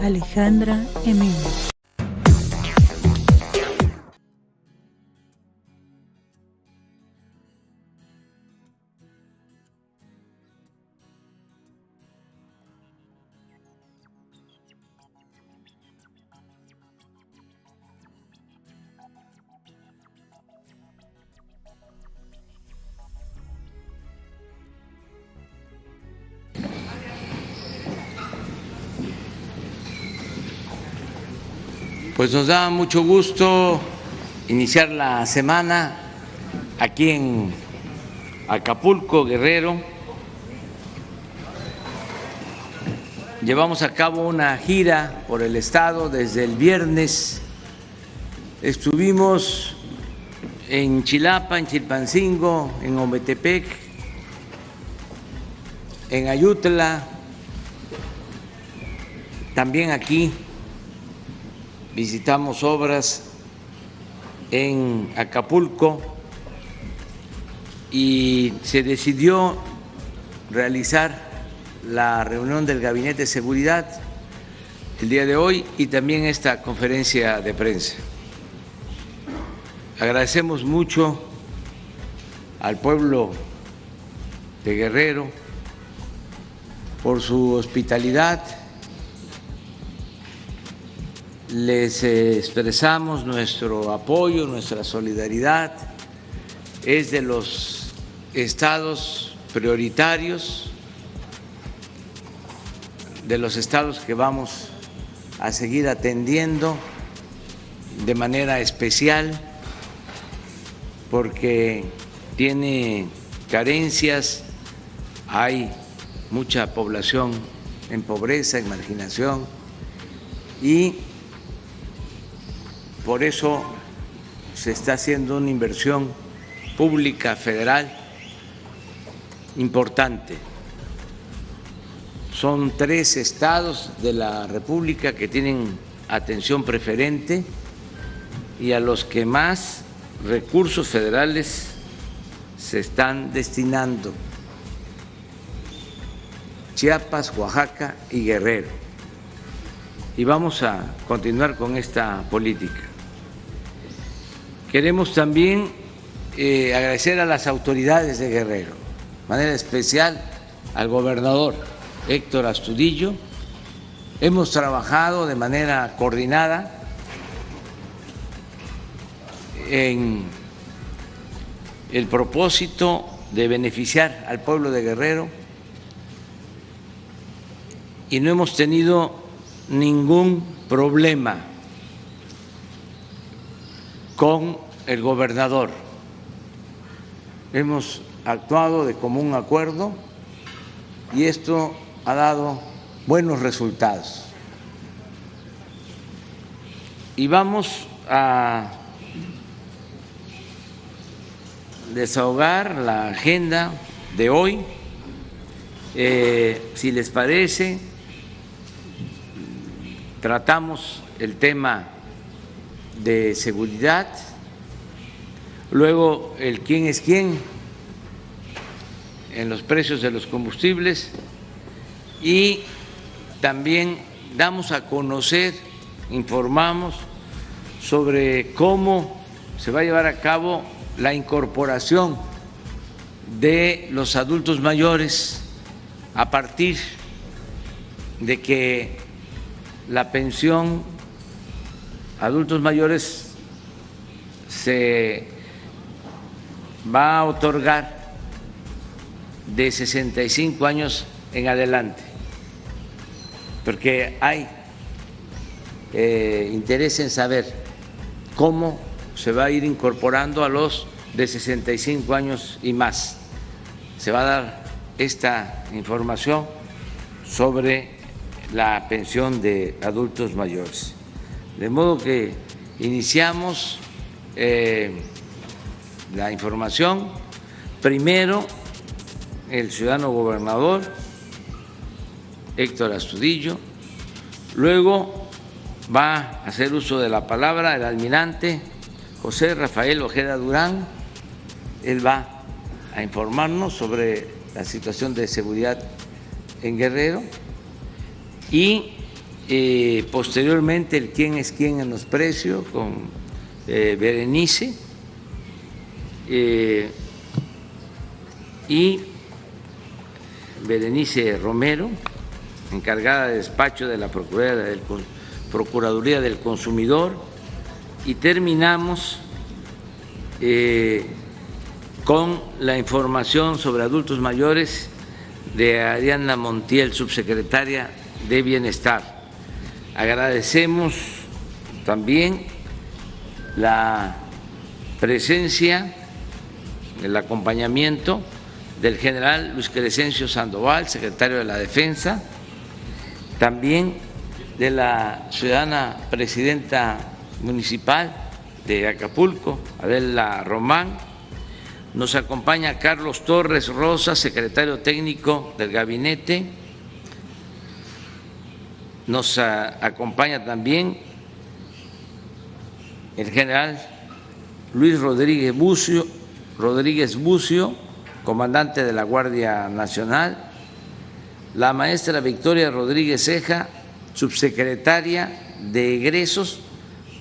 Alejandra Emilio. Pues nos da mucho gusto iniciar la semana aquí en Acapulco, Guerrero. Llevamos a cabo una gira por el estado desde el viernes. Estuvimos en Chilapa, en Chilpancingo, en Ometepec, en Ayutla, también aquí. Visitamos obras en Acapulco y se decidió realizar la reunión del Gabinete de Seguridad el día de hoy y también esta conferencia de prensa. Agradecemos mucho al pueblo de Guerrero por su hospitalidad. Les expresamos nuestro apoyo, nuestra solidaridad. Es de los estados prioritarios, de los estados que vamos a seguir atendiendo de manera especial porque tiene carencias, hay mucha población en pobreza, en marginación y por eso se está haciendo una inversión pública federal importante. Son 3 estados de la República que tienen atención preferente y a los que más recursos federales se están destinando: Chiapas, Oaxaca y Guerrero. Y vamos a continuar con esta política. Queremos también agradecer a las autoridades de Guerrero, de manera especial al gobernador Héctor Astudillo. Hemos trabajado de manera coordinada en el propósito de beneficiar al pueblo de Guerrero y no hemos tenido ningún problema con el gobernador. Hemos actuado de común acuerdo y esto ha dado buenos resultados. Y vamos a desahogar la agenda de hoy. Si les parece, tratamos el tema de seguridad, luego el quién es quién en los precios de los combustibles y también damos a conocer, informamos sobre cómo se va a llevar a cabo la incorporación de los adultos mayores a partir de que la pensión adultos mayores se va a otorgar de 65 años en adelante, porque hay interés en saber cómo se va a ir incorporando a los de 65 años y más. Se va a dar esta información sobre la pensión de adultos mayores. De modo que iniciamos la información. Primero, el ciudadano gobernador Héctor Astudillo, luego va a hacer uso de la palabra el almirante José Rafael Ojeda Durán. Él va a informarnos sobre la situación de seguridad en Guerrero y Posteriormente, el quién es quién en los precios con Berenice y Berenice Romero, encargada de despacho de la Procuraduría del Consumidor, y terminamos con la información sobre adultos mayores de Ariana Montiel, subsecretaria de Bienestar. Agradecemos también la presencia, el acompañamiento del general Luis Crescencio Sandoval, secretario de la Defensa, también de la ciudadana presidenta municipal de Acapulco, Adela Román. Nos acompaña Carlos Torres Rosa, secretario técnico del gabinete. Nos acompaña también el general Luis Rodríguez Bucio, comandante de la Guardia Nacional, la maestra Victoria Rodríguez Ceja, subsecretaria de Egresos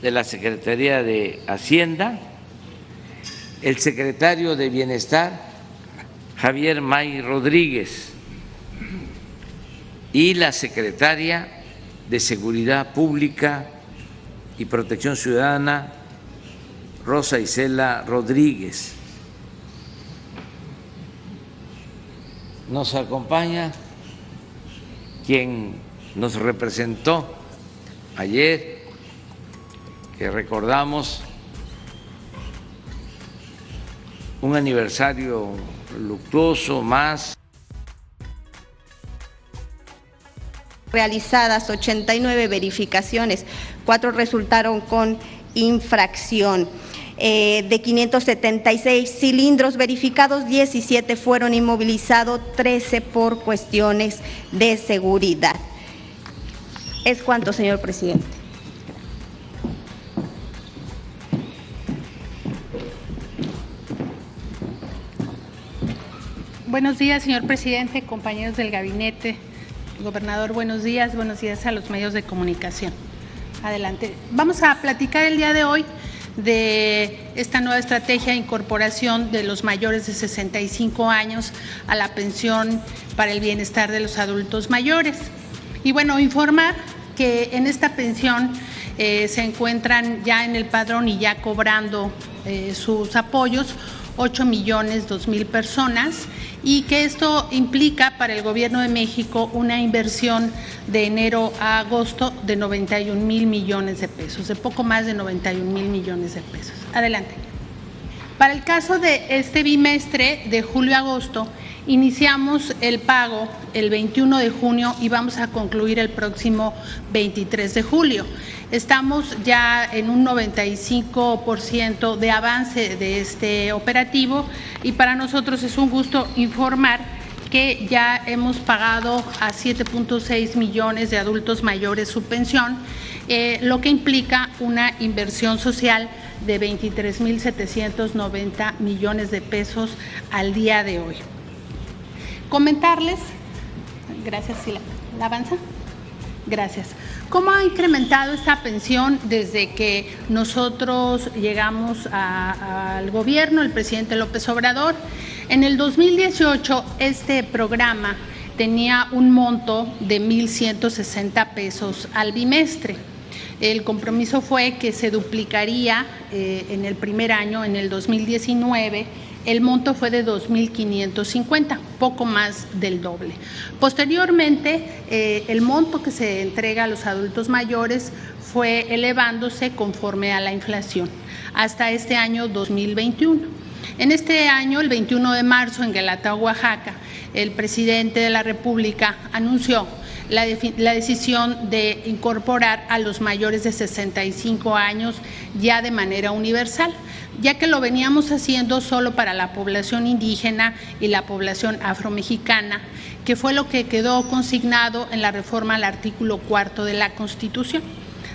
de la Secretaría de Hacienda, el secretario de Bienestar, Javier May Rodríguez, y la secretaria de Seguridad Pública y Protección Ciudadana, Rosa Isela Rodríguez. Nos acompaña quien nos representó ayer, que recordamos un aniversario luctuoso más. Realizadas 89 verificaciones, 4 resultaron con infracción. De 576 cilindros verificados, 17 fueron inmovilizados, 13 por cuestiones de seguridad. Es cuanto, señor presidente. Buenos días, señor presidente, compañeros del gabinete. Gobernador, buenos días a los medios de comunicación. Adelante. Vamos a platicar el día de hoy de esta nueva estrategia de incorporación de los mayores de 65 años a la pensión para el bienestar de los adultos mayores. Y bueno, informar que en esta pensión se encuentran ya en el padrón y ya cobrando sus apoyos 8.002.000 personas, y que esto implica para el Gobierno de México una inversión de enero a agosto de 91.000 millones de pesos, de poco más de 91.000 millones de pesos. Adelante. Para el caso de este bimestre de julio a agosto, iniciamos el pago el 21 de junio y vamos a concluir el próximo 23 de julio. Estamos ya en un 95% de avance de este operativo, y para nosotros es un gusto informar que ya hemos pagado a 7.6 millones de adultos mayores su pensión, lo que implica una inversión social de 23.790 millones de pesos al día de hoy. Comentarles, gracias, si la avanza. Gracias. ¿Cómo ha incrementado esta pensión desde que nosotros llegamos al gobierno, el presidente López Obrador? En el 2018 este programa tenía un monto de 1.160 pesos al bimestre. El compromiso fue que se duplicaría en el primer año, en el 2019, el monto fue de 2.550, poco más del doble. Posteriormente, el monto que se entrega a los adultos mayores fue elevándose conforme a la inflación hasta este año 2021. En este año, el 21 de marzo, en Guelatao, Oaxaca, el presidente de la República anunció la decisión de incorporar a los mayores de 65 años ya de manera universal, ya que lo veníamos haciendo solo para la población indígena y la población afromexicana, que fue lo que quedó consignado en la reforma al artículo 4 de la Constitución.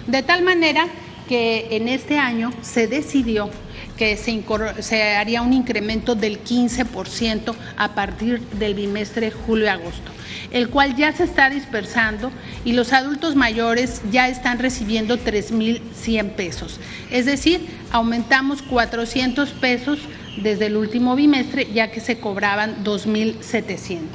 De tal manera que en este año se decidió que se haría un incremento del 15% a partir del bimestre julio-agosto, el cual ya se está dispersando y los adultos mayores ya están recibiendo 3,100 pesos. Es decir, aumentamos 400 pesos desde el último bimestre, ya que se cobraban 2,700.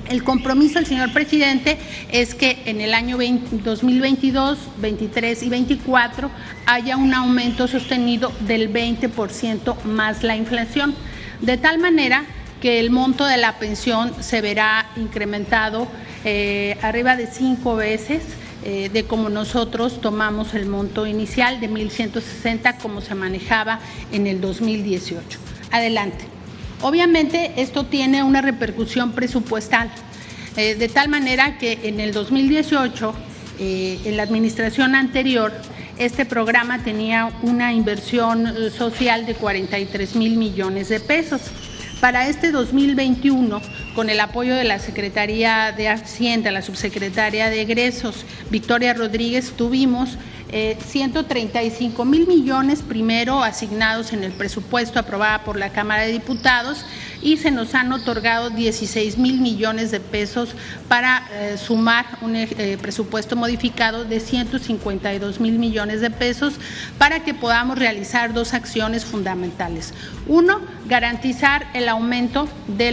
El compromiso del señor presidente es que en el año 2022, 23 y 24 haya un aumento sostenido del 20% más la inflación, de tal manera que el monto de la pensión se verá incrementado arriba de 5 veces de como nosotros tomamos el monto inicial de 1,160 como se manejaba en el 2018. Adelante. Obviamente esto tiene una repercusión presupuestal, de tal manera que en el 2018, en la administración anterior, este programa tenía una inversión social de 43,000 millones de pesos. Para este 2021, con el apoyo de la Secretaría de Hacienda, la subsecretaria de Egresos, Victoria Rodríguez, tuvimos 135,000 millones primero asignados en el presupuesto aprobado por la Cámara de Diputados y se nos han otorgado 16,000 millones de pesos para sumar un presupuesto modificado de 152,000 millones de pesos para que podamos realizar dos acciones fundamentales. Uno, garantizar el aumento de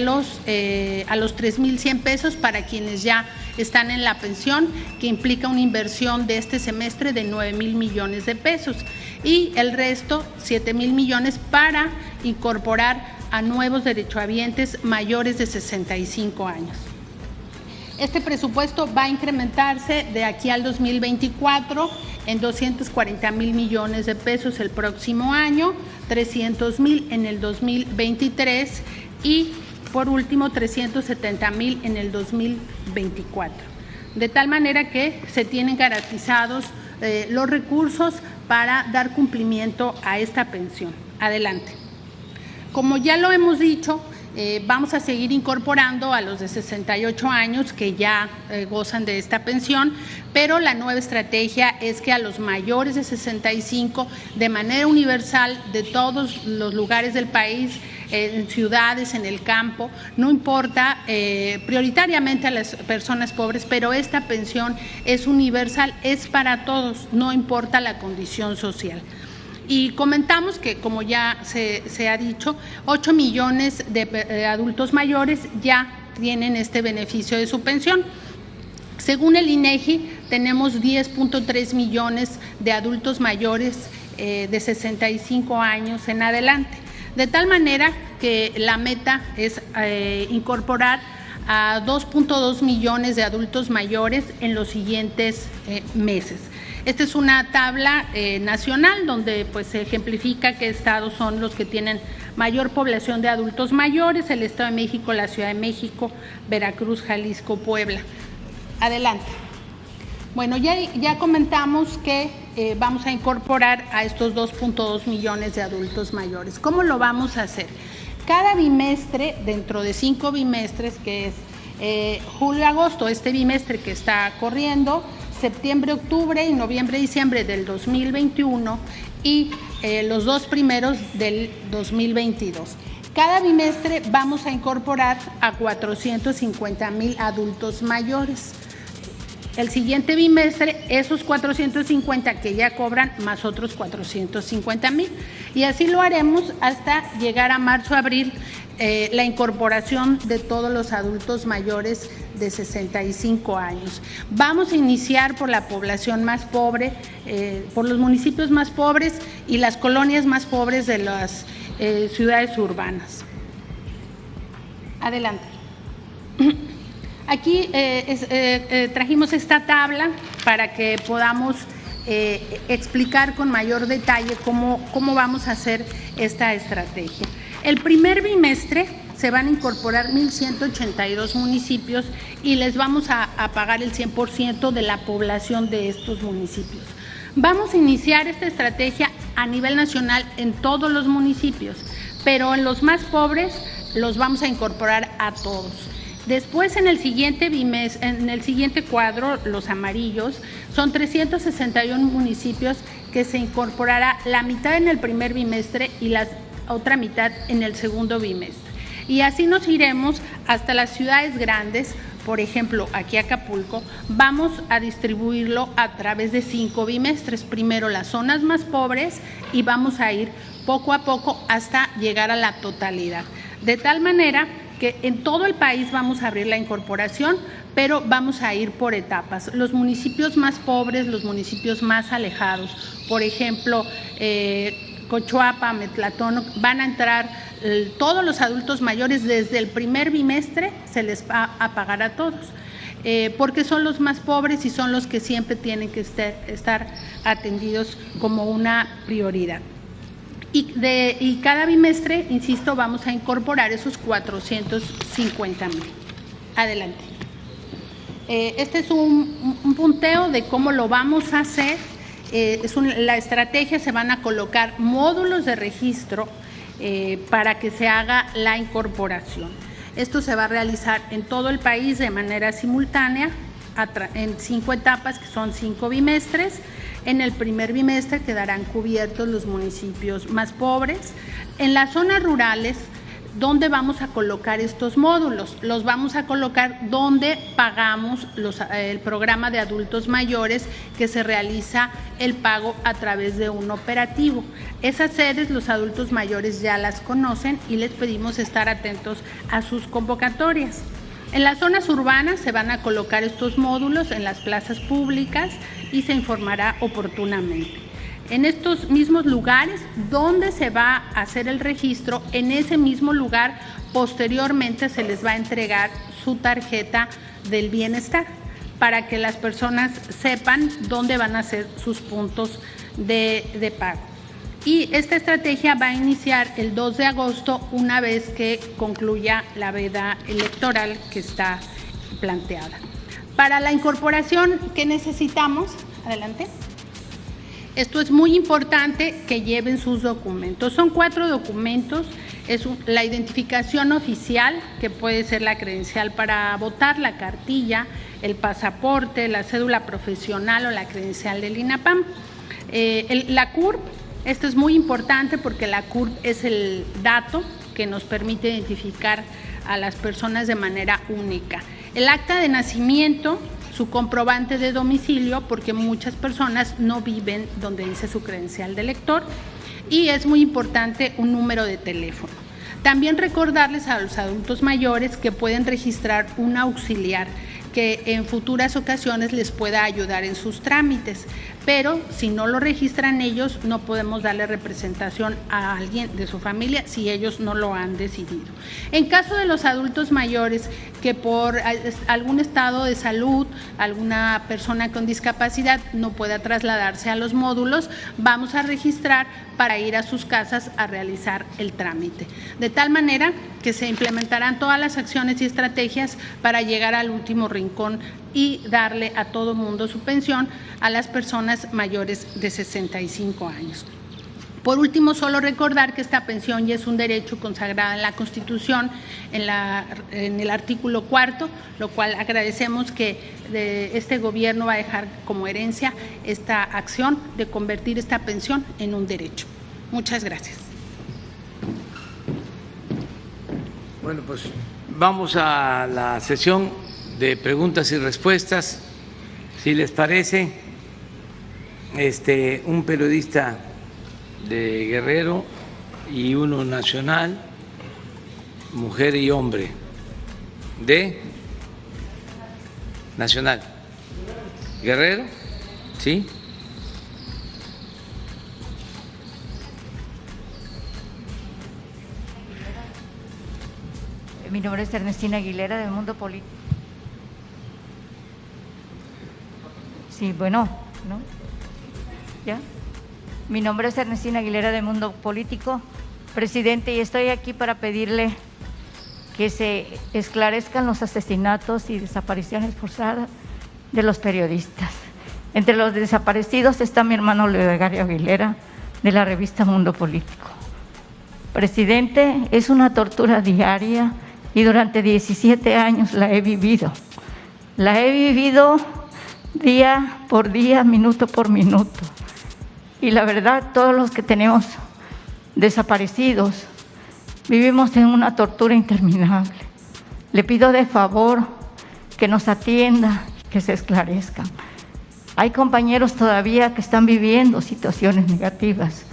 a los 3,100 pesos para quienes ya están en la pensión, que implica una inversión de este semestre de 9,000 millones de pesos y el resto, 7,000 millones para incorporar a nuevos derechohabientes mayores de 65 años. Este presupuesto va a incrementarse de aquí al 2024 en 240,000 millones de pesos el próximo año, 300,000 en el 2023 y por último 370,000 en el 2024. De tal manera que se tienen garantizados los recursos para dar cumplimiento a esta pensión. Adelante. Como ya lo hemos dicho, vamos a seguir incorporando a los de 68 años que ya gozan de esta pensión, pero la nueva estrategia es que a los mayores de 65, de manera universal, de todos los lugares del país, en ciudades, en el campo, no importa, prioritariamente a las personas pobres, pero esta pensión es universal, es para todos, no importa la condición social. Y comentamos que, como ya se ha dicho, 8 millones de adultos mayores ya tienen este beneficio de su pensión. Según el INEGI, tenemos 10,3 millones de adultos mayores de 65 años en adelante. De tal manera que la meta es incorporar a 2,2 millones de adultos mayores en los siguientes meses. Esta es una tabla nacional donde pues, se ejemplifica qué estados son los que tienen mayor población de adultos mayores: el Estado de México, la Ciudad de México, Veracruz, Jalisco, Puebla. Adelante. Bueno, ya comentamos que vamos a incorporar a estos 2,2 millones de adultos mayores. ¿Cómo lo vamos a hacer? Cada bimestre, dentro de 5 bimestres, que es julio-agosto, este bimestre que está corriendo, septiembre, octubre y noviembre, diciembre del 2021 y los 2 primeros del 2022. Cada bimestre vamos a incorporar a 450,000 adultos mayores. El siguiente bimestre, esos 450 que ya cobran, más otros 450,000. Y así lo haremos hasta llegar a marzo, abril, la incorporación de todos los adultos mayores de 65 años. Vamos a iniciar por la población más pobre, por los municipios más pobres y las colonias más pobres de las ciudades urbanas. Adelante. Aquí trajimos esta tabla para que podamos explicar con mayor detalle cómo vamos a hacer esta estrategia. El primer bimestre se van a incorporar 1,182 municipios y les vamos a pagar el 100% de la población de estos municipios. Vamos a iniciar esta estrategia a nivel nacional en todos los municipios, pero en los más pobres los vamos a incorporar a todos. Después, en el siguiente cuadro, los amarillos, son 361 municipios que que se incorporará la mitad en el primer bimestre y la otra mitad en el segundo bimestre. Y así nos iremos hasta las ciudades grandes. Por ejemplo, aquí Acapulco, vamos a distribuirlo a través de 5 bimestres. Primero las zonas más pobres y vamos a ir poco a poco hasta llegar a la totalidad. De tal manera que en todo el país vamos a abrir la incorporación, pero vamos a ir por etapas. Los municipios más pobres, los municipios más alejados, por ejemplo, Cochuapa, Metlatón, van a entrar todos los adultos mayores desde el primer bimestre, se les va a pagar a todos, porque son los más pobres y son los que siempre tienen que estar atendidos como una prioridad. Y cada bimestre, insisto, vamos a incorporar esos 450,000. Adelante. Este es un punteo de cómo lo vamos a hacer. La estrategia, se van a colocar módulos de registro para que se haga la incorporación. Esto se va a realizar en todo el país de manera simultánea, en 5 etapas, que son 5 bimestres. En el primer bimestre quedarán cubiertos los municipios más pobres. En las zonas rurales, ¿dónde vamos a colocar estos módulos? Los vamos a colocar donde pagamos el programa de adultos mayores, que se realiza el pago a través de un operativo. Esas sedes los adultos mayores ya las conocen y les pedimos estar atentos a sus convocatorias. En las zonas urbanas se van a colocar estos módulos en las plazas públicas y se informará oportunamente. En estos mismos lugares donde se va a hacer el registro, en ese mismo lugar posteriormente se les va a entregar su tarjeta del bienestar para que las personas sepan dónde van a ser sus puntos de pago. Y esta estrategia va a iniciar el 2 de agosto, una vez que concluya la veda electoral que está planteada. Para la incorporación, ¿qué necesitamos? Adelante. Esto es muy importante que lleven sus documentos. Son 4 documentos. Es la identificación oficial, que puede ser la credencial para votar, la cartilla, el pasaporte, la cédula profesional o la credencial del INAPAM. La CURP, esto es muy importante porque la CURP es el dato que nos permite identificar a las personas de manera única. El acta de nacimiento, su comprobante de domicilio, porque muchas personas no viven donde dice su credencial de elector, y es muy importante un número de teléfono. También recordarles a los adultos mayores que pueden registrar un auxiliar que en futuras ocasiones les pueda ayudar en sus trámites, pero si no lo registran ellos, no podemos darle representación a alguien de su familia si ellos no lo han decidido. En caso de los adultos mayores que por algún estado de salud, alguna persona con discapacidad no pueda trasladarse a los módulos, vamos a registrar para ir a sus casas a realizar el trámite. De tal manera que se implementarán todas las acciones y estrategias para llegar al último rincón y darle a todo mundo su pensión a las personas mayores de 65 años. Por último, solo recordar que esta pensión ya es un derecho consagrado en la Constitución, en el artículo 4, lo cual agradecemos que este gobierno va a dejar como herencia esta acción de convertir esta pensión en un derecho. Muchas gracias. Bueno, pues vamos a la sesión de preguntas y respuestas. Si les parece, un periodista de Guerrero y uno nacional, mujer y hombre, de nacional. Guerrero, ¿sí? Mi nombre es Ernestina Aguilera, del Mundo Político. Sí, bueno, ¿no? ¿Ya? Mi nombre es Ernestina Aguilera, del Mundo Político, presidente, y estoy aquí para pedirle que se esclarezcan los asesinatos y desapariciones forzadas de los periodistas. Entre los desaparecidos está mi hermano Leogario Aguilera, de la revista Mundo Político. Presidente, es una tortura diaria y durante 17 años la he vivido. La he vivido día por día, minuto por minuto. Y la verdad, todos los que tenemos desaparecidos vivimos en una tortura interminable. Le pido de favor que nos atienda, que se esclarezca. Hay compañeros todavía que están viviendo situaciones negativas,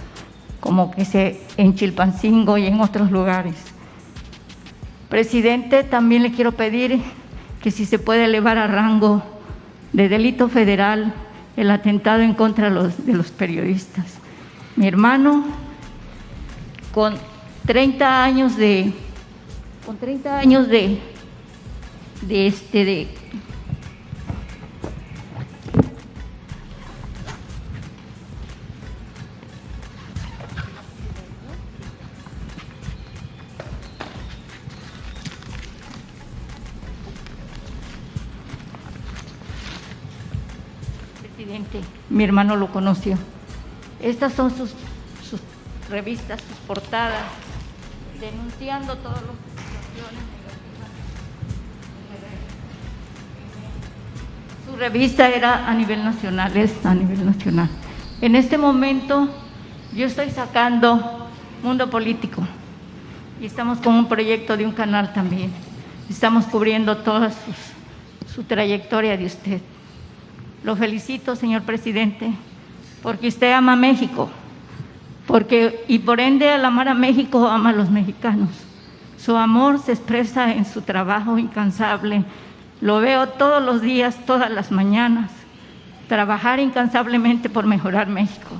como que en Chilpancingo y en otros lugares. Presidente, también le quiero pedir que si se puede elevar a rango de delito federal el atentado en contra de los periodistas. Mi hermano, con 30 años de presidente, mi hermano lo conoció. Estas son sus revistas, sus portadas, denunciando todas las situaciones negativas. Su revista era a nivel nacional, es a nivel nacional. En este momento yo estoy sacando Mundo Político y estamos con un proyecto de un canal también. Estamos cubriendo toda su trayectoria de usted. Lo felicito, señor presidente, porque usted ama a México, y por ende al amar a México ama a los mexicanos. Su amor se expresa en su trabajo incansable. Lo veo todos los días, todas las mañanas, trabajar incansablemente por mejorar México.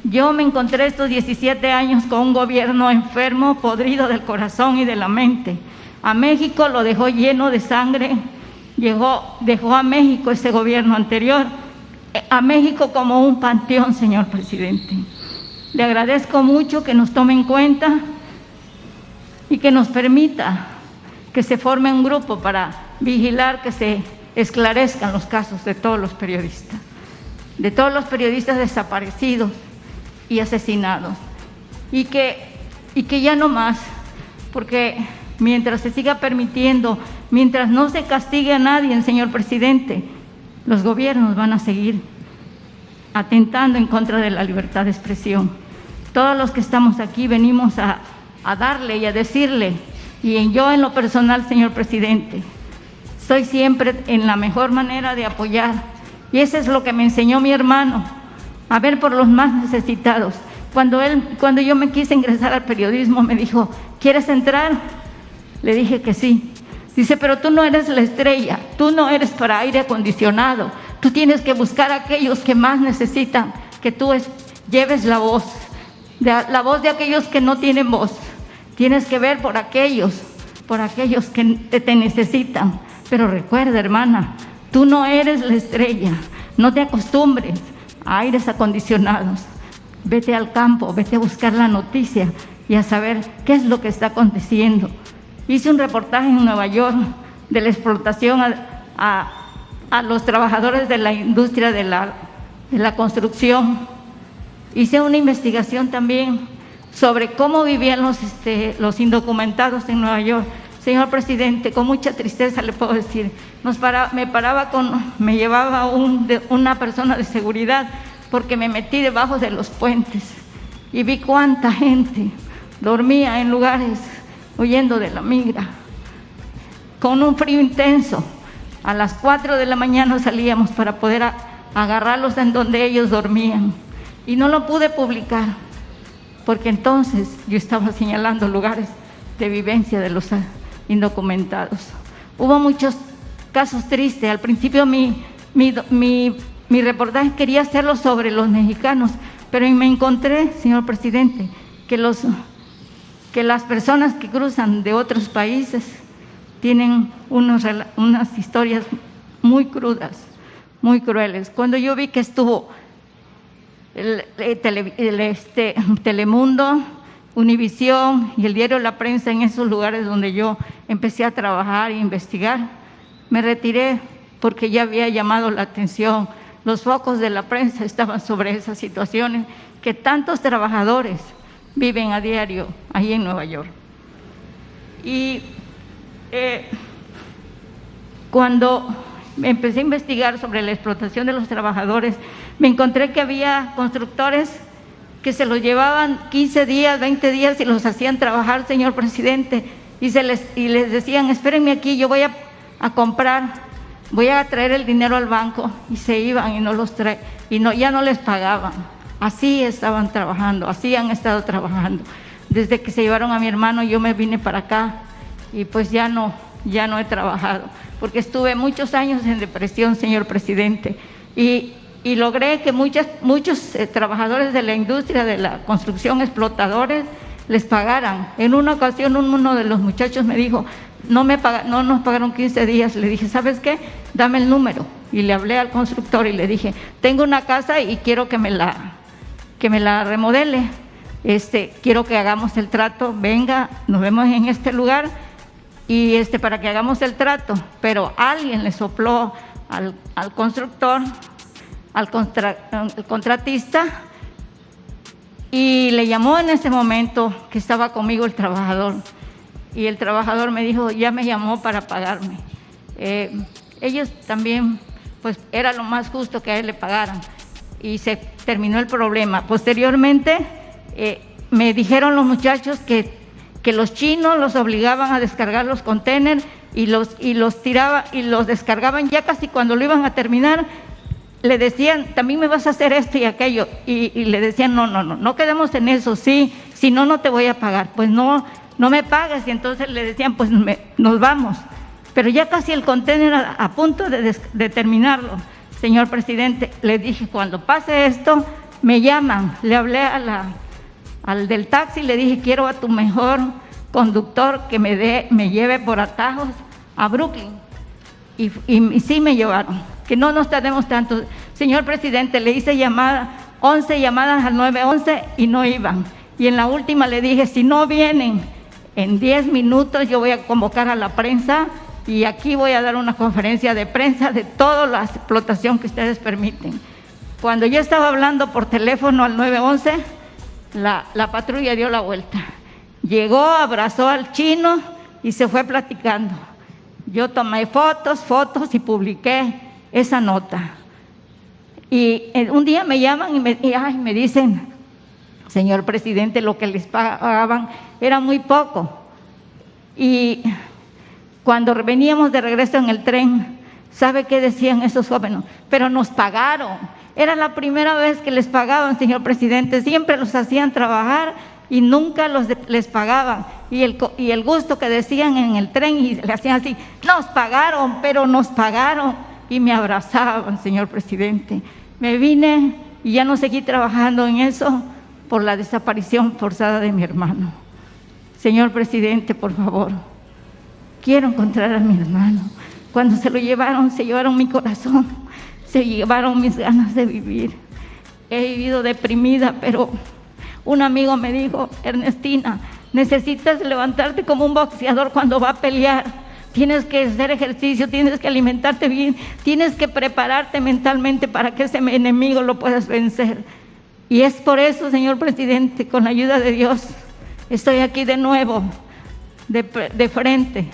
Yo me encontré estos 17 años con un gobierno enfermo, podrido del corazón y de la mente. A México lo dejó lleno de sangre. Dejó a México, ese gobierno anterior, a México como un panteón, señor presidente. Le agradezco mucho que nos tome en cuenta y que nos permita que se forme un grupo para vigilar que se esclarezcan los casos de todos los periodistas desaparecidos y asesinados. Y que ya no más, porque mientras se siga permitiendo, mientras no se castigue a nadie, señor presidente, los gobiernos van a seguir atentando en contra de la libertad de expresión. Todos los que estamos aquí venimos a darle y a decirle, y yo en lo personal, señor presidente, estoy siempre en la mejor manera de apoyar, y eso es lo que me enseñó mi hermano, a ver por los más necesitados. Cuando yo me quise ingresar al periodismo, me dijo, ¿quieres entrar? Le dije que sí. Dice, pero tú no eres la estrella, tú no eres para aire acondicionado, tú tienes que buscar a aquellos que más necesitan, que tú lleves la voz de aquellos que no tienen voz. Tienes que ver por aquellos que te necesitan. Pero recuerda, hermana, tú no eres la estrella, no te acostumbres a aires acondicionados. Vete al campo, vete a buscar la noticia y a saber qué es lo que está aconteciendo. Hice un reportaje en Nueva York de la explotación a los trabajadores de la industria de la construcción. Hice una investigación también sobre cómo vivían los indocumentados en Nueva York. Señor presidente, con mucha tristeza le puedo decir, me llevaba una persona de seguridad porque me metí debajo de los puentes y vi cuánta gente dormía en lugares huyendo de la migra, con un frío intenso. A las 4 de la mañana salíamos para poder agarrarlos en donde ellos dormían. Y no lo pude publicar, porque entonces yo estaba señalando lugares de vivencia de los indocumentados. Hubo muchos casos tristes. Al principio mi reportaje quería hacerlo sobre los mexicanos, pero me encontré, señor presidente, que las personas que cruzan de otros países tienen unas historias muy crudas, muy crueles. Cuando yo vi que estuvo Telemundo, Univisión y el diario La Prensa en esos lugares donde yo empecé a trabajar e investigar, me retiré porque ya había llamado la atención. Los focos de la prensa estaban sobre esas situaciones que tantos trabajadores viven a diario ahí en Nueva York. Y cuando empecé a investigar sobre la explotación de los trabajadores, Me encontré que había constructores que se los llevaban 15 días, 20 días y los hacían trabajar, señor presidente, y les decían, espérenme aquí, yo voy a comprar, voy a traer el dinero al banco, y se iban y no los traen, y ya no les pagaban. Así estaban trabajando, así han estado trabajando. Desde que se llevaron a mi hermano yo me vine para acá y pues ya no he trabajado, porque estuve muchos años en depresión, señor presidente, y logré que muchos trabajadores de la industria de la construcción, explotadores, les pagaran. En una ocasión uno de los muchachos me dijo, no nos pagaron 15 días. Le dije, ¿sabes qué? Dame el número. Y le hablé al constructor y le dije, tengo una casa y quiero que me la remodele. Quiero que hagamos el trato, venga, nos vemos en este lugar y para que hagamos el trato. Pero alguien le sopló al constructor, al contratista, y le llamó en ese momento que estaba conmigo el trabajador, y el trabajador me dijo, ya me llamó para pagarme. Ellos también, pues era lo más justo que a él le pagaran, y se terminó el problema. Posteriormente me dijeron los muchachos que los chinos los obligaban a descargar los contenedores y los tiraban y los descargaban ya casi cuando lo iban a terminar. Le decían, también me vas a hacer esto y aquello, y le decían, no quedemos en eso, sí, si no, no te voy a pagar. Pues no me pagas, y entonces le decían, pues nos vamos. Pero ya casi el contenedor a punto de terminarlo, señor presidente, le dije, cuando pase esto, me llaman. Le hablé al del taxi, le dije, quiero a tu mejor conductor que me lleve por atajos a Brooklyn, y sí me llevaron. Que no nos tardemos tanto. Señor presidente, le hice 11 llamadas al 911 y no iban. Y en la última le dije, si no vienen en 10 minutos, yo voy a convocar a la prensa y aquí voy a dar una conferencia de prensa de toda la explotación que ustedes permiten. Cuando yo estaba hablando por teléfono al 911, la patrulla dio la vuelta. Llegó, abrazó al chino y se fue platicando. Yo tomé fotos y publiqué esa nota. Y un día me llaman y me dicen, señor presidente, lo que les pagaban era muy poco. Y cuando veníamos de regreso en el tren, ¿sabe qué decían esos jóvenes? Pero nos pagaron. Era la primera vez que les pagaban, señor presidente. Siempre los hacían trabajar y nunca les pagaban. Y el gusto que decían en el tren, y le hacían así, nos pagaron, pero nos pagaron. Y me abrazaban, señor presidente. Me vine y ya no seguí trabajando en eso por la desaparición forzada de mi hermano. Señor presidente, por favor, quiero encontrar a mi hermano. Cuando se llevaron mi corazón, se llevaron mis ganas de vivir. He vivido deprimida, pero un amigo me dijo, Ernestina, necesitas levantarte como un boxeador cuando va a pelear. Tienes que hacer ejercicio, tienes que alimentarte bien, tienes que prepararte mentalmente para que ese enemigo lo puedas vencer. Y es por eso, señor presidente, con la ayuda de Dios, estoy aquí de nuevo, de frente,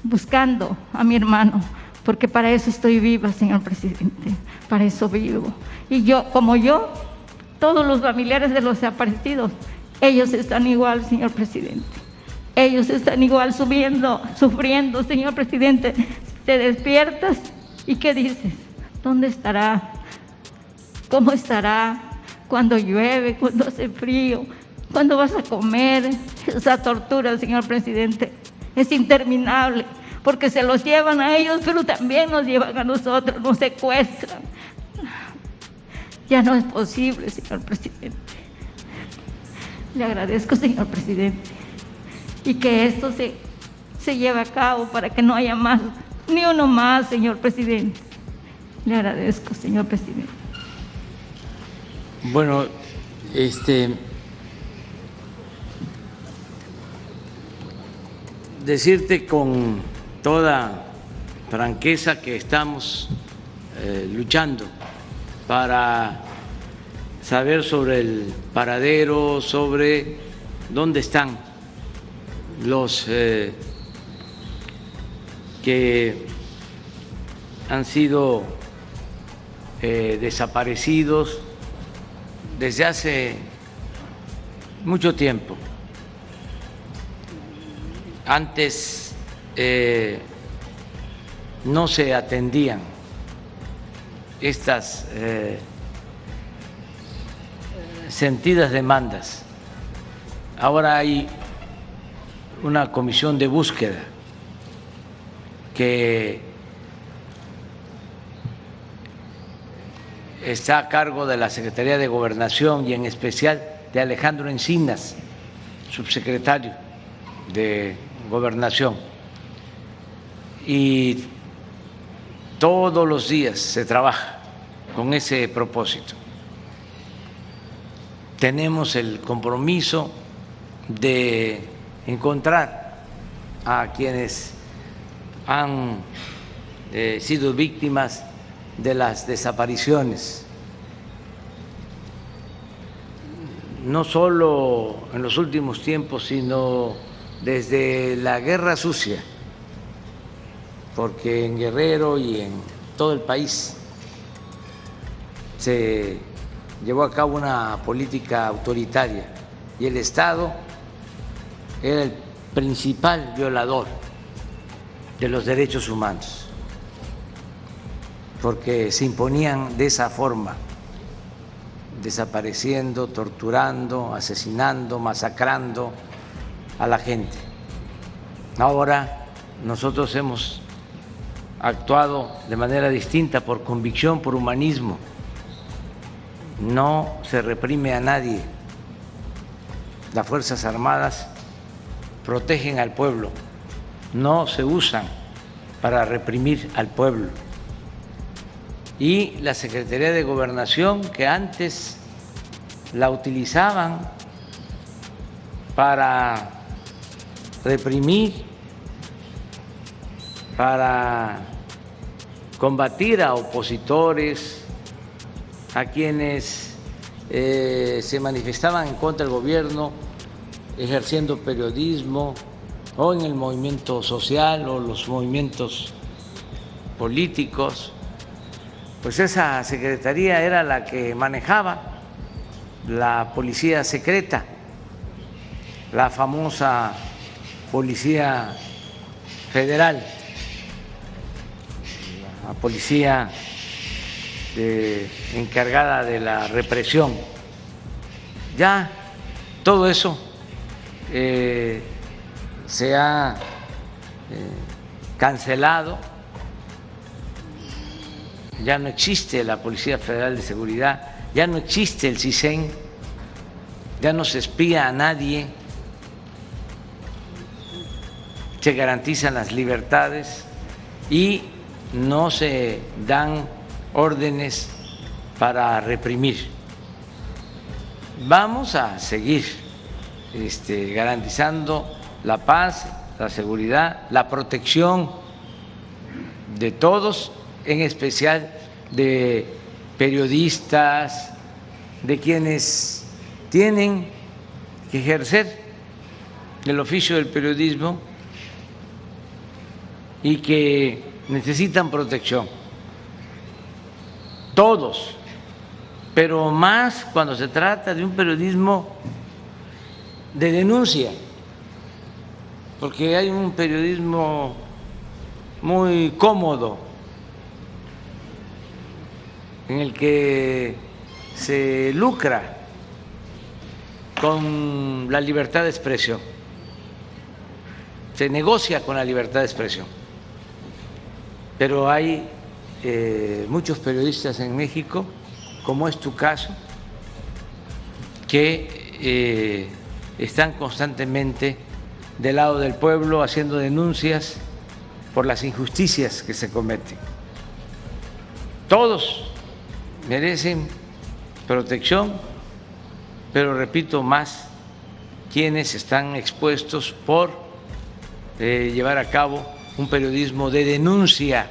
buscando a mi hermano, porque para eso estoy viva, señor presidente, para eso vivo. Y como yo, todos los familiares de los desaparecidos, ellos están igual, señor presidente. Ellos están igual sufriendo, señor presidente. Te despiertas y ¿qué dices? ¿Dónde estará? ¿Cómo estará? Cuando llueve, cuando hace frío, cuando vas a comer. Esa tortura, señor presidente, es interminable, porque se los llevan a ellos, pero también nos llevan a nosotros, nos secuestran. Ya no es posible, señor presidente. Le agradezco, señor presidente, y que esto se lleve a cabo para que no haya más, ni uno más, señor presidente. Le agradezco, señor presidente. Bueno, decirte con toda franqueza que estamos luchando para saber sobre el paradero, sobre dónde están los que han sido desaparecidos desde hace mucho tiempo. Antes no se atendían estas sentidas demandas. Ahora hay una comisión de búsqueda que está a cargo de la Secretaría de Gobernación y en especial de Alejandro Encinas, subsecretario de Gobernación. Y todos los días se trabaja con ese propósito. Tenemos el compromiso de encontrar a quienes han sido víctimas de las desapariciones, no solo en los últimos tiempos, sino desde la Guerra Sucia, porque en Guerrero y en todo el país se llevó a cabo una política autoritaria y el Estado era el principal violador de los derechos humanos, porque se imponían de esa forma, desapareciendo, torturando, asesinando, masacrando a la gente. Ahora nosotros hemos actuado de manera distinta, por convicción, por humanismo. No se reprime a nadie. Las Fuerzas Armadas protegen al pueblo, no se usan para reprimir al pueblo. Y la Secretaría de Gobernación, que antes la utilizaban para reprimir, para combatir a opositores, a quienes se manifestaban en contra del gobierno, ejerciendo periodismo, o en el movimiento social o los movimientos políticos, pues esa secretaría era la que manejaba la policía secreta, la famosa Policía Federal, la policía encargada de la represión. Ya todo eso se ha cancelado, ya no existe la Policía Federal de Seguridad, ya no existe el CISEN, ya no se espía a nadie, se garantizan las libertades y no se dan órdenes para reprimir. Vamos a seguir garantizando la paz, la seguridad, la protección de todos, en especial de periodistas, de quienes tienen que ejercer el oficio del periodismo y que necesitan protección. Todos, pero más cuando se trata de un periodismo de denuncia, porque hay un periodismo muy cómodo en el que se lucra con la libertad de expresión, se negocia con la libertad de expresión, pero hay muchos periodistas en México, como es tu caso, que están constantemente del lado del pueblo haciendo denuncias por las injusticias que se cometen. Todos merecen protección, pero repito, más quienes están expuestos por llevar a cabo un periodismo de denuncia.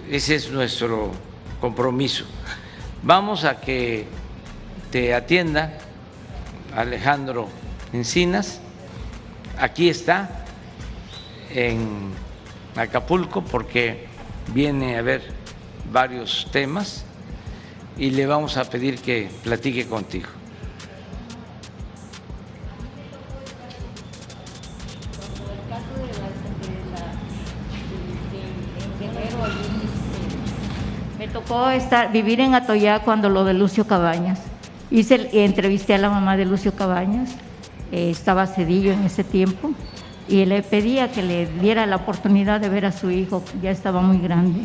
Ese es nuestro compromiso. Vamos a que te atienda Alejandro Encinas. Aquí está, en Acapulco, porque viene a ver varios temas y le vamos a pedir que platique contigo. Me tocó vivir en Atoyac cuando lo de Lucio Cabañas. Entrevisté a la mamá de Lucio Cabañas, estaba Cedillo en ese tiempo, y le pedía que le diera la oportunidad de ver a su hijo, ya estaba muy grande.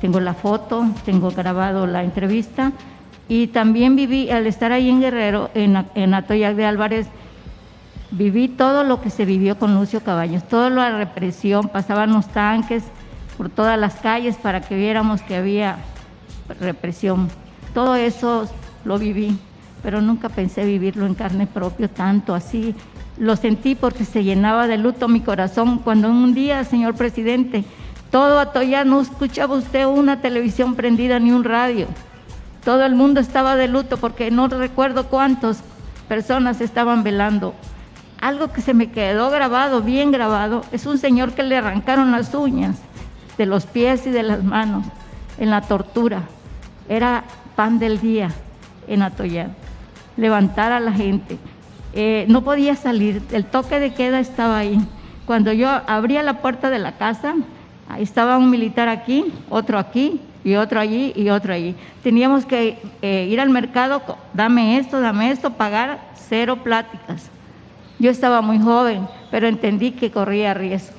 Tengo la foto, tengo grabado la entrevista, y también viví, al estar ahí en Guerrero, en Atoyac de Álvarez, viví todo lo que se vivió con Lucio Cabañas, toda la represión, pasaban los tanques por todas las calles para que viéramos que había represión. Todo eso lo viví, pero nunca pensé vivirlo en carne propia tanto así. Lo sentí porque se llenaba de luto mi corazón cuando un día, señor presidente, todo Atoyac no escuchaba usted una televisión prendida ni un radio. Todo el mundo estaba de luto porque no recuerdo cuántas personas estaban velando. Algo que se me quedó grabado, bien grabado, es un señor que le arrancaron las uñas de los pies y de las manos en la tortura. Era pan del día en Atoyac, levantar a la gente. No podía salir, el toque de queda estaba ahí. Cuando yo abría la puerta de la casa, ahí estaba un militar aquí, otro aquí, y otro allí, y otro allí. Teníamos que ir al mercado, dame esto, pagar, 0 pláticas. Yo estaba muy joven, pero entendí que corría riesgo,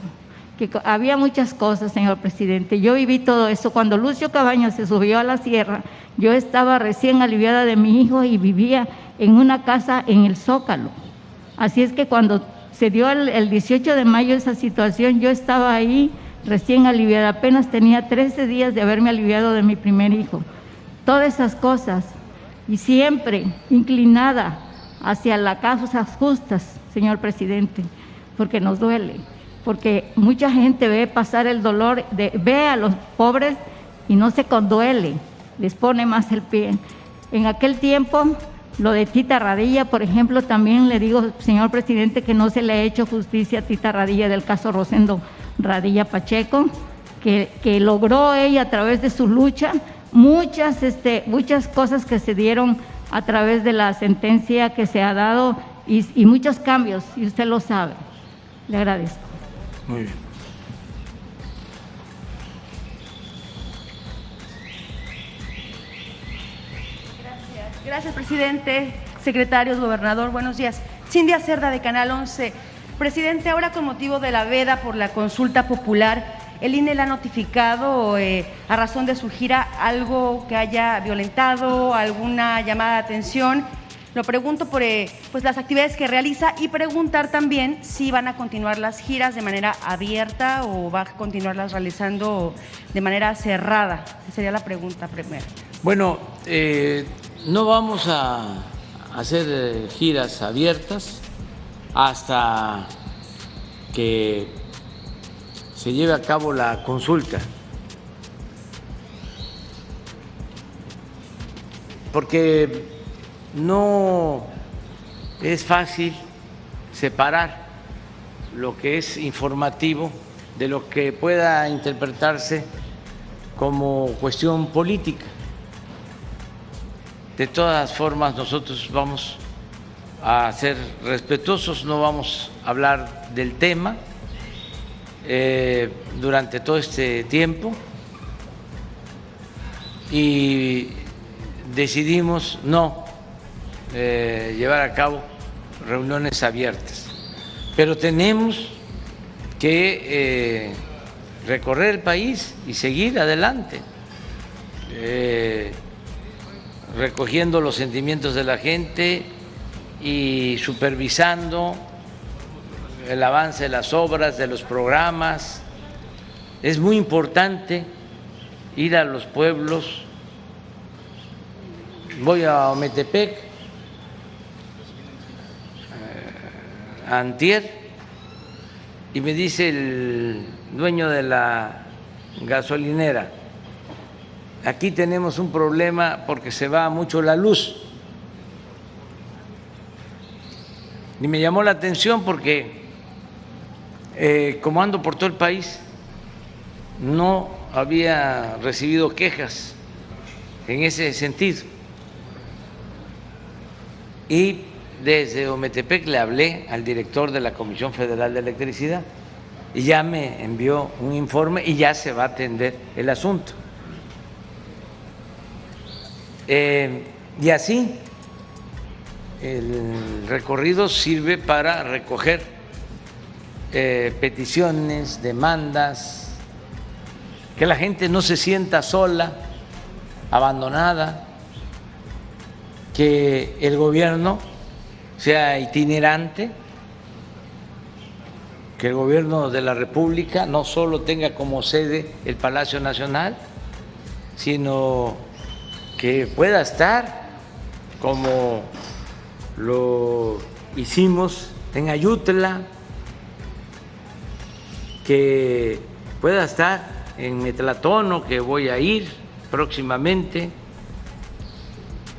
que había muchas cosas, señor presidente. Yo viví todo eso. Cuando Lucio Cabañas se subió a la sierra, yo estaba recién aliviada de mi hijo y vivía en una casa en el Zócalo. Así es que cuando se dio el 18 de mayo esa situación, yo estaba ahí recién aliviada, apenas tenía 13 días de haberme aliviado de mi primer hijo. Todas esas cosas, y siempre inclinada hacia las causas justas, señor presidente, porque nos duele, porque mucha gente ve pasar el dolor, ve a los pobres y no se conduele, les pone más el pie. En aquel tiempo, lo de Tita Radilla, por ejemplo, también le digo, señor presidente, que no se le ha hecho justicia a Tita Radilla del caso Rosendo Radilla Pacheco, que logró ella a través de su lucha muchas cosas que se dieron a través de la sentencia que se ha dado y muchos cambios, y usted lo sabe. Le agradezco. Muy bien. Gracias, presidente, secretarios, gobernador, buenos días. Cindy Cerda, de Canal 11. Presidente, ahora con motivo de la veda por la consulta popular, el INE le ha notificado a razón de su gira algo que haya violentado, alguna llamada de atención. Lo pregunto por pues las actividades que realiza y preguntar también si van a continuar las giras de manera abierta o va a continuarlas realizando de manera cerrada. Esa sería la pregunta primero. Bueno, no vamos a hacer giras abiertas hasta que se lleve a cabo la consulta, porque no es fácil separar lo que es informativo de lo que pueda interpretarse como cuestión política. De todas formas, nosotros vamos a ser respetuosos, no vamos a hablar del tema durante todo este tiempo, y decidimos no llevar a cabo reuniones abiertas, pero tenemos que recorrer el país y seguir adelante, recogiendo los sentimientos de la gente y supervisando el avance de las obras, de los programas. Es muy importante ir a los pueblos. Voy a Ometepec, antier, y me dice el dueño de la gasolinera: aquí tenemos un problema porque se va mucho la luz. Y me llamó la atención porque como ando por todo el país, no había recibido quejas en ese sentido. Y desde Ometepec le hablé al director de la Comisión Federal de Electricidad y ya me envió un informe y ya se va a atender el asunto. Y así el recorrido sirve para recoger peticiones, demandas, que la gente no se sienta sola, abandonada, que el gobierno sea itinerante, que el gobierno de la República no solo tenga como sede el Palacio Nacional, sino que pueda estar como lo hicimos en Ayutla, que pueda estar en Metlatono, que voy a ir próximamente,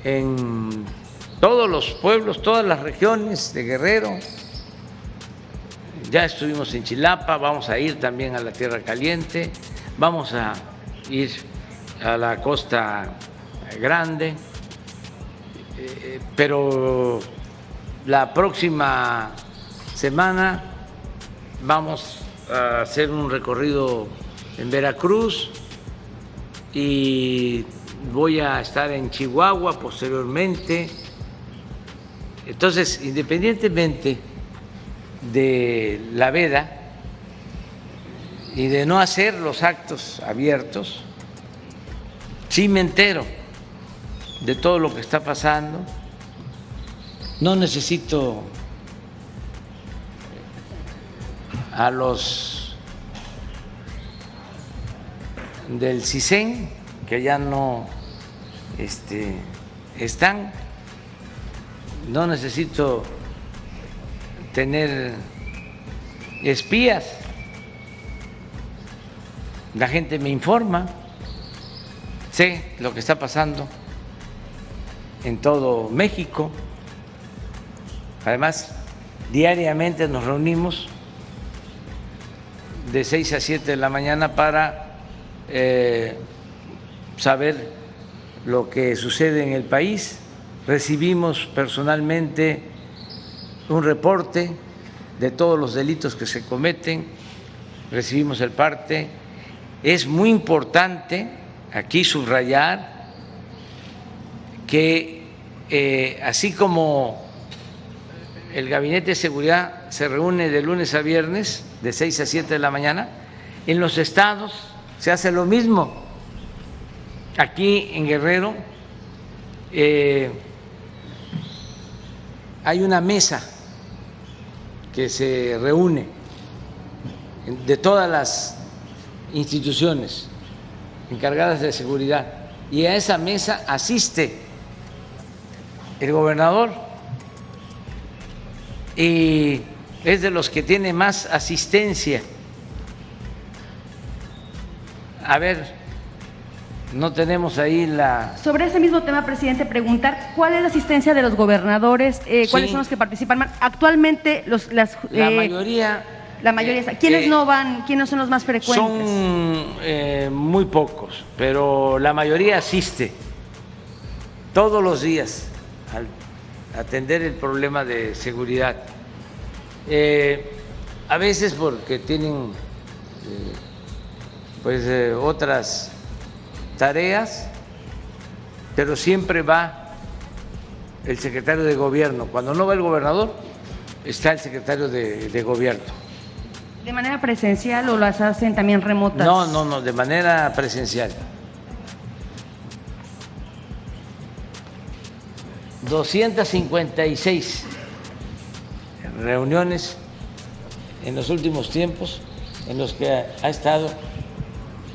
en todos los pueblos, todas las regiones de Guerrero. Ya estuvimos en Chilapa, vamos a ir también a la Tierra Caliente, vamos a ir a la Costa Grande, pero la próxima semana vamos a hacer un recorrido en Veracruz y voy a estar en Chihuahua posteriormente. Entonces, independientemente de la veda y de no hacer los actos abiertos, sí me entero de todo lo que está pasando. No necesito a los del CISEN, que ya no están, no necesito tener espías, la gente me informa, sé lo que está pasando en todo México. Además, diariamente nos reunimos de 6 a 7 de la mañana para saber lo que sucede en el país. Recibimos personalmente un reporte de todos los delitos que se cometen, recibimos el parte. Es muy importante aquí subrayar que así como el Gabinete de Seguridad se reúne de lunes a viernes de 6 a 7 de la mañana, en los estados se hace lo mismo. Aquí en Guerrero hay una mesa que se reúne de todas las instituciones encargadas de seguridad y a esa mesa asiste el gobernador y es de los que tiene más asistencia. A ver, no tenemos ahí la... Sobre ese mismo tema, presidente, preguntar cuál es la asistencia de los gobernadores, cuáles son los que participan más. Actualmente la mayoría... La mayoría. ¿Quiénes no van? ¿Quiénes son los más frecuentes? Son muy pocos, pero la mayoría asiste todos los días al atender el problema de seguridad. A veces porque tienen otras tareas, pero siempre va el secretario de gobierno. Cuando no va el gobernador, está el secretario de gobierno. ¿De manera presencial o las hacen también remotas? No, de manera presencial. 256 reuniones en los últimos tiempos en los que ha estado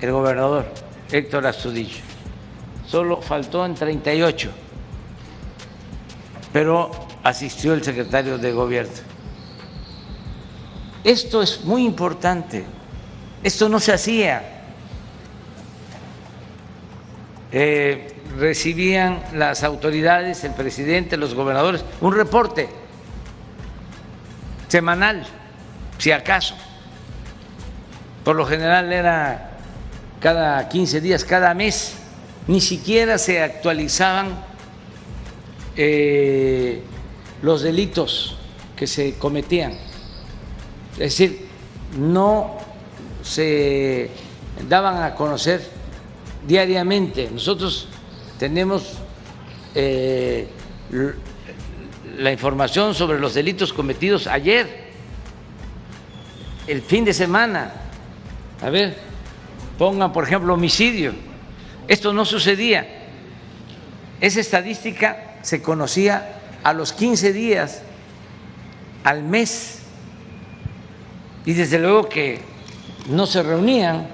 el gobernador Héctor Astudillo. Solo faltó en 38, pero asistió el secretario de gobierno. Esto es muy importante, esto no se hacía. Recibían las autoridades, el presidente, los gobernadores, un reporte semanal, si acaso. Por lo general era cada 15 días, cada mes, ni siquiera se actualizaban los delitos que se cometían. Es decir, no se daban a conocer diariamente. Nosotros tenemos la información sobre los delitos cometidos ayer, el fin de semana. A ver, pongan por ejemplo homicidio. Esto no sucedía. Esa estadística se conocía a los 15 días, al mes, y desde luego que no se reunían,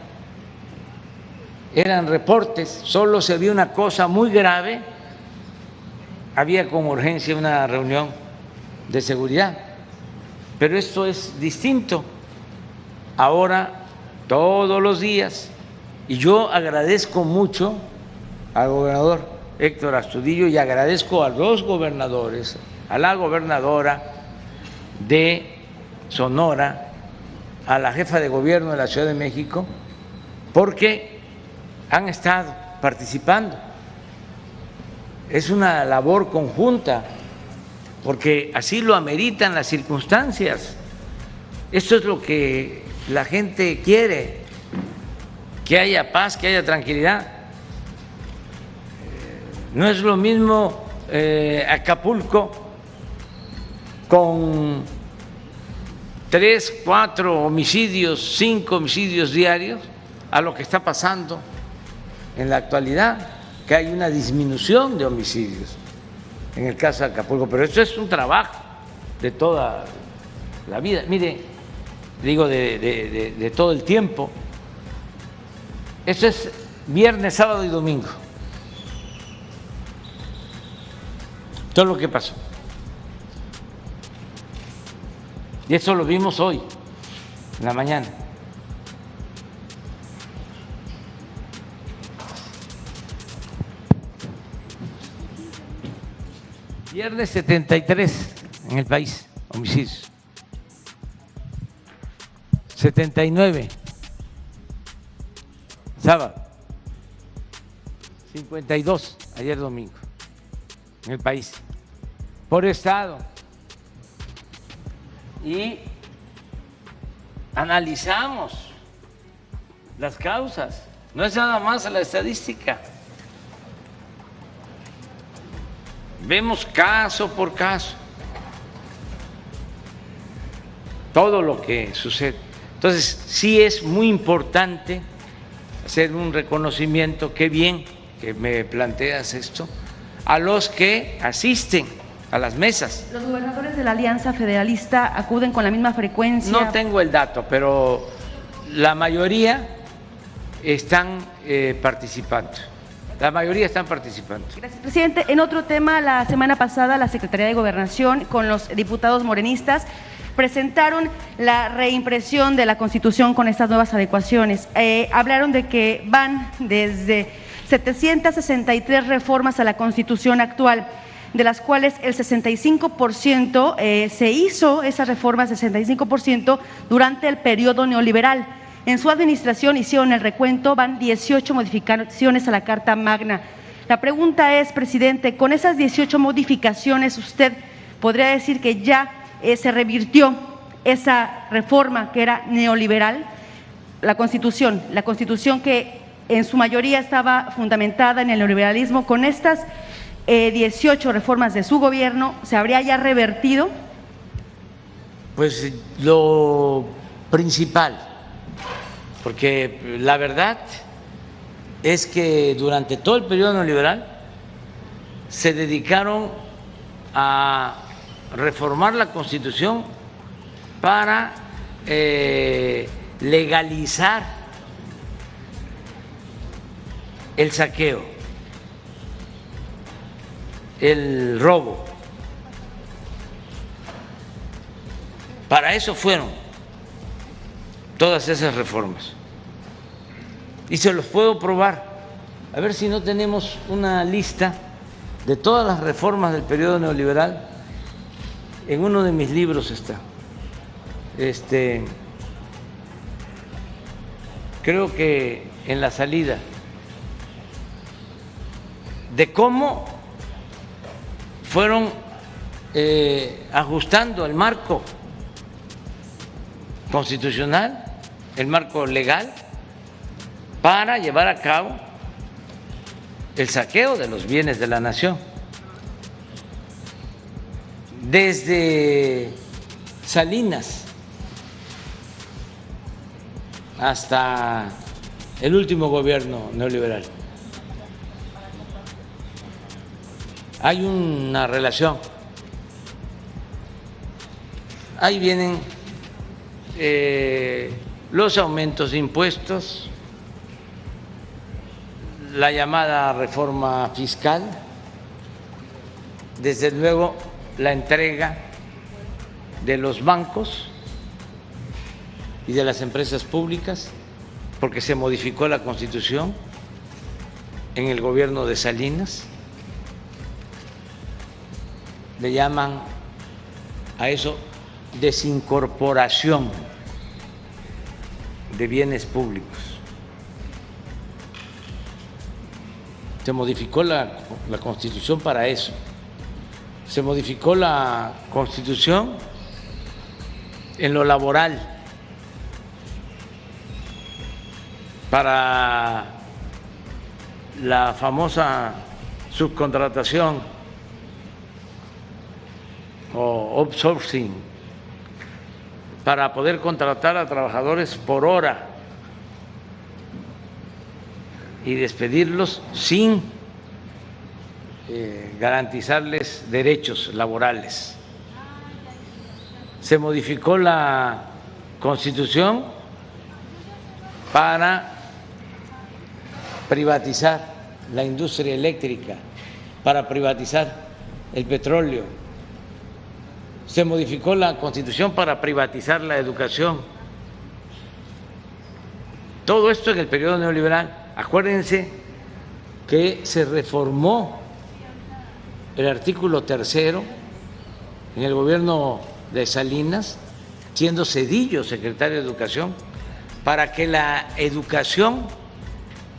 eran reportes, solo se vio una cosa muy grave, había con urgencia una reunión de seguridad, pero esto es distinto. Ahora todos los días, y yo agradezco mucho al gobernador Héctor Astudillo y agradezco a los gobernadores, a la gobernadora de Sonora, a la jefa de gobierno de la Ciudad de México, porque han estado participando. Es una labor conjunta, porque así lo ameritan las circunstancias. Esto es lo que la gente quiere, que haya paz, que haya tranquilidad. No es lo mismo Acapulco con 3, 4 homicidios, 5 homicidios diarios, a lo que está pasando en la actualidad, que hay una disminución de homicidios en el caso de Acapulco. Pero esto es un trabajo de toda la vida. Mire, digo de todo el tiempo. Esto es viernes, sábado y domingo. Todo lo que pasó. Y eso lo vimos hoy, en la mañana. Viernes 73 en el país, homicidios. 79, sábado. 52, ayer domingo, en el país, por estado. Y analizamos las causas, no es nada más la estadística. Vemos caso por caso todo lo que sucede. Entonces, sí es muy importante hacer un reconocimiento, qué bien que me planteas esto, a los que asisten a las mesas. ¿Los gobernadores de la Alianza Federalista acuden con la misma frecuencia? No tengo el dato, pero la mayoría están participando. La mayoría están participando. Gracias, presidente. En otro tema, la semana pasada la Secretaría de Gobernación con los diputados morenistas presentaron la reimpresión de la Constitución con estas nuevas adecuaciones. Hablaron de que van desde 763 reformas a la Constitución actual, de las cuales el 65% se hizo, esas reformas, 65% durante el periodo neoliberal. En su administración hicieron el recuento, van 18 modificaciones a la Carta Magna. La pregunta es, presidente, con esas 18 modificaciones, ¿usted podría decir que ya se revirtió esa reforma que era neoliberal? La Constitución que en su mayoría estaba fundamentada en el neoliberalismo, con estas 18 reformas de su gobierno, ¿se habría ya revertido? Pues lo principal, porque la verdad es que durante todo el periodo neoliberal se dedicaron a reformar la Constitución para legalizar el saqueo, el robo. Para eso fueron todas esas reformas. Y se los puedo probar. A ver si no tenemos una lista de todas las reformas del periodo neoliberal. En uno de mis libros está. Creo que en la salida de cómo fueron ajustando el marco constitucional, el marco legal, para llevar a cabo el saqueo de los bienes de la nación. Desde Salinas hasta el último gobierno neoliberal hay una relación. Ahí vienen los aumentos de impuestos, la llamada reforma fiscal, desde luego la entrega de los bancos y de las empresas públicas, porque se modificó la Constitución en el gobierno de Salinas. Le llaman a eso desincorporación de bienes públicos. Se modificó la Constitución para eso. Se modificó la Constitución en lo laboral para la famosa subcontratación o outsourcing, para poder contratar a trabajadores por hora y despedirlos sin garantizarles derechos laborales. Se modificó la Constitución para privatizar la industria eléctrica, para privatizar el petróleo. Se modificó la Constitución para privatizar la educación. Todo esto en el periodo neoliberal. Acuérdense que se reformó el artículo 3 en el gobierno de Salinas, siendo Zedillo secretario de Educación, para que la educación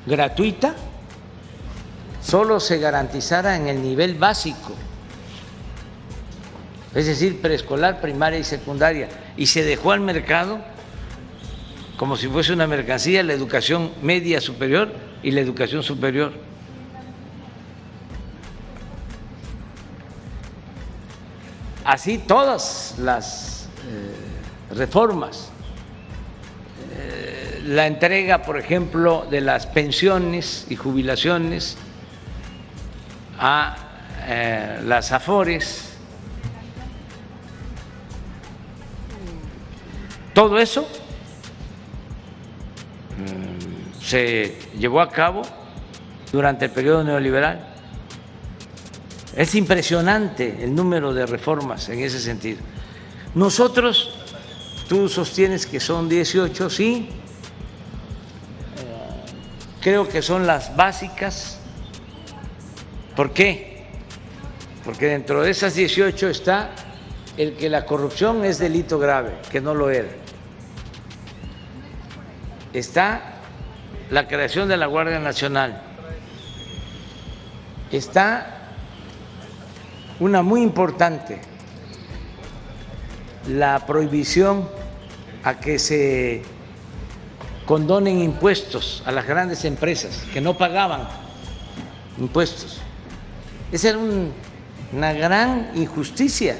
gratuita solo se garantizara en el nivel básico, es decir, preescolar, primaria y secundaria, y se dejó al mercado como si fuese una mercancía la educación media superior y la educación superior. Así todas las reformas, la entrega, por ejemplo, de las pensiones y jubilaciones a las AFORES, todo eso se llevó a cabo durante el periodo neoliberal. Es impresionante el número de reformas en ese sentido. Nosotros, tú sostienes que son 18, sí, creo que son las básicas. ¿Por qué? Porque dentro de esas 18 está el que la corrupción es delito grave, que no lo era. Está la creación de la Guardia Nacional. Está una muy importante, la prohibición a que se condonen impuestos a las grandes empresas que no pagaban impuestos. Esa era una gran injusticia.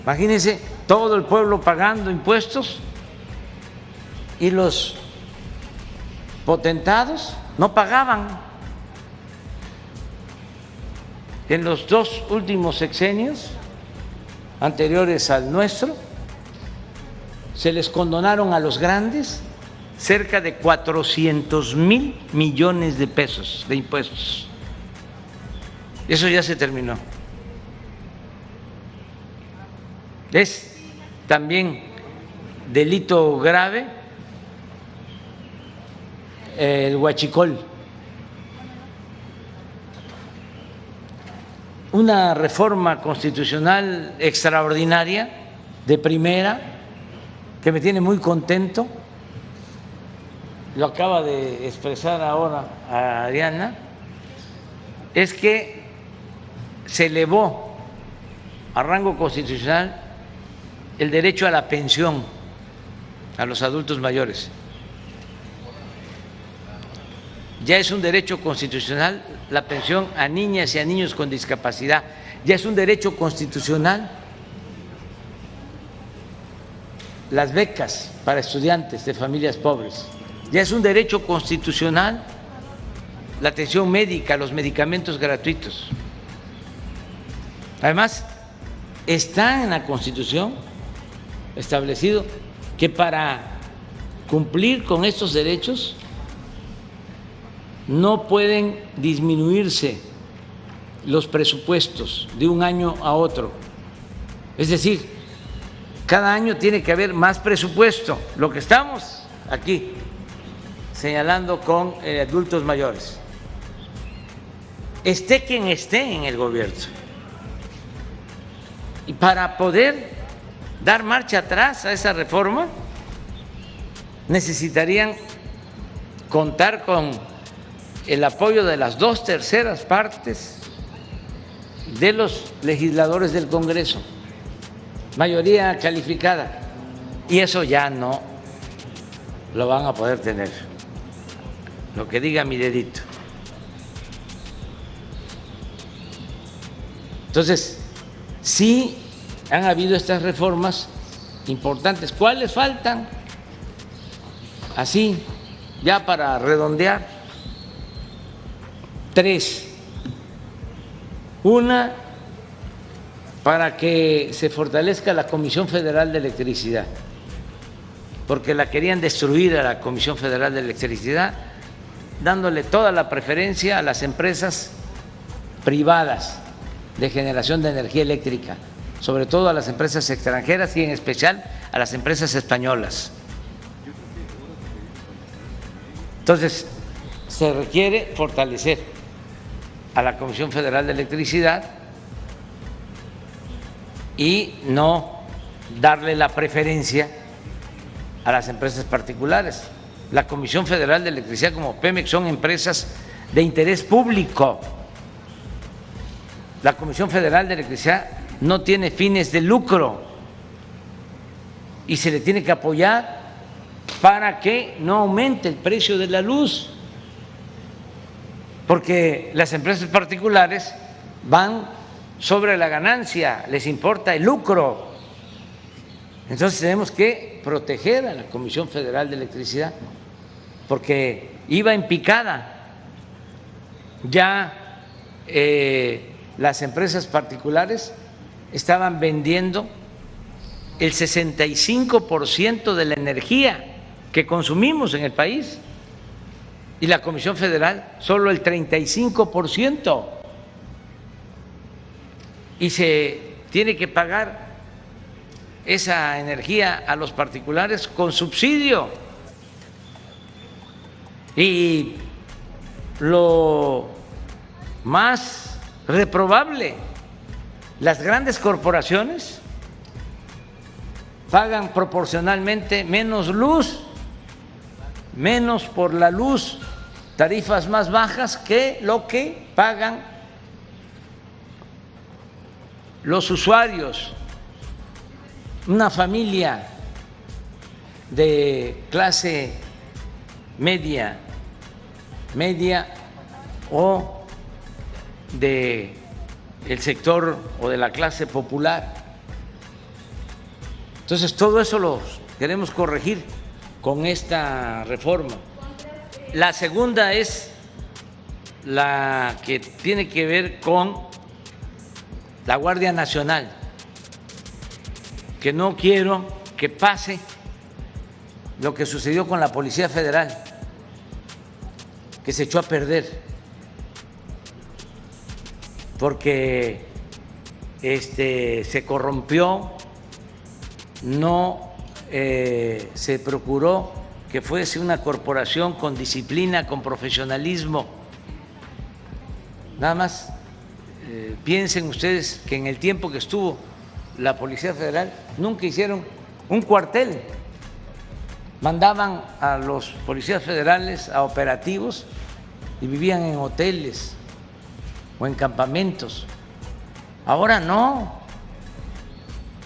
Imagínense todo el pueblo pagando impuestos y los potentados no pagaban. En los 2 últimos sexenios anteriores al nuestro, se les condonaron a los grandes cerca de 400,000 millones de pesos de impuestos. Eso ya se terminó. Es también delito grave el huachicol. Una reforma constitucional extraordinaria, de primera, que me tiene muy contento, lo acaba de expresar ahora a Adriana, es que se elevó a rango constitucional el derecho a la pensión a los adultos mayores. Ya es un derecho constitucional la pensión a niñas y a niños con discapacidad, ya es un derecho constitucional las becas para estudiantes de familias pobres, ya es un derecho constitucional la atención médica, los medicamentos gratuitos. Además, está en la Constitución establecido que para cumplir con estos derechos no pueden disminuirse los presupuestos de un año a otro. Es decir, cada año tiene que haber más presupuesto, lo que estamos aquí señalando con adultos mayores. Esté quien esté en el gobierno. Y para poder dar marcha atrás a esa reforma, necesitarían contar con el apoyo de las 2/3 partes de los legisladores del Congreso, mayoría calificada, y eso ya no lo van a poder tener, lo que diga mi dedito. Entonces, sí han habido estas reformas importantes. ¿Cuáles faltan? Así, ya para redondear, 3. Una, para que se fortalezca la Comisión Federal de Electricidad, porque la querían destruir a la Comisión Federal de Electricidad, dándole toda la preferencia a las empresas privadas de generación de energía eléctrica, sobre todo a las empresas extranjeras y en especial a las empresas españolas. Entonces, se requiere fortalecer a la Comisión Federal de Electricidad y no darle la preferencia a las empresas particulares. La Comisión Federal de Electricidad, como Pemex, son empresas de interés público. La Comisión Federal de Electricidad no tiene fines de lucro y se le tiene que apoyar para que no aumente el precio de la luz, porque las empresas particulares van sobre la ganancia, les importa el lucro. Entonces tenemos que proteger a la Comisión Federal de Electricidad, porque iba en picada. Ya las empresas particulares estaban vendiendo el 65% de la energía que consumimos en el país y la Comisión Federal solo el 35%. Y se tiene que pagar esa energía a los particulares con subsidio. Y lo más reprobable, las grandes corporaciones pagan proporcionalmente menos luz, menos por la luz, tarifas más bajas que lo que pagan los usuarios. Una familia de clase media o de el sector o de la clase popular. Entonces todo eso lo queremos corregir con esta reforma. La segunda es la que tiene que ver con la Guardia Nacional, que no quiero que pase lo que sucedió con la Policía Federal, que se echó a perder porque se corrompió, no se procuró que fuese una corporación con disciplina, con profesionalismo. Nada más piensen ustedes que en el tiempo que estuvo la Policía Federal nunca hicieron un cuartel mandaban a los policías federales a operativos y vivían en hoteles o en campamentos. Ahora no,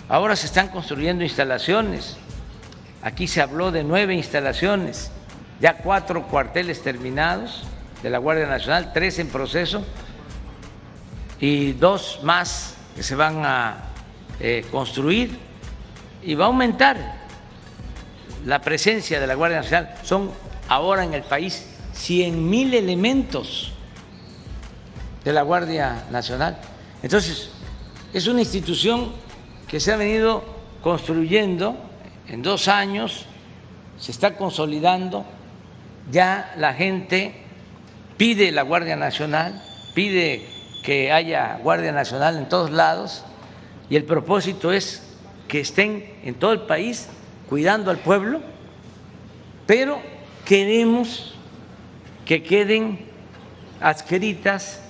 ahora se están construyendo instalaciones. Aquí se habló de 9 instalaciones, ya 4 cuarteles terminados de la Guardia Nacional, 3 en proceso y 2 más que se van a construir, y va a aumentar la presencia de la Guardia Nacional. Son ahora en el país 100,000 elementos de la Guardia Nacional. Entonces, es una institución que se ha venido construyendo en 2 años, se está consolidando, ya la gente pide la Guardia Nacional, pide que haya Guardia Nacional en todos lados, y el propósito es que estén en todo el país cuidando al pueblo, pero queremos que queden adscritas,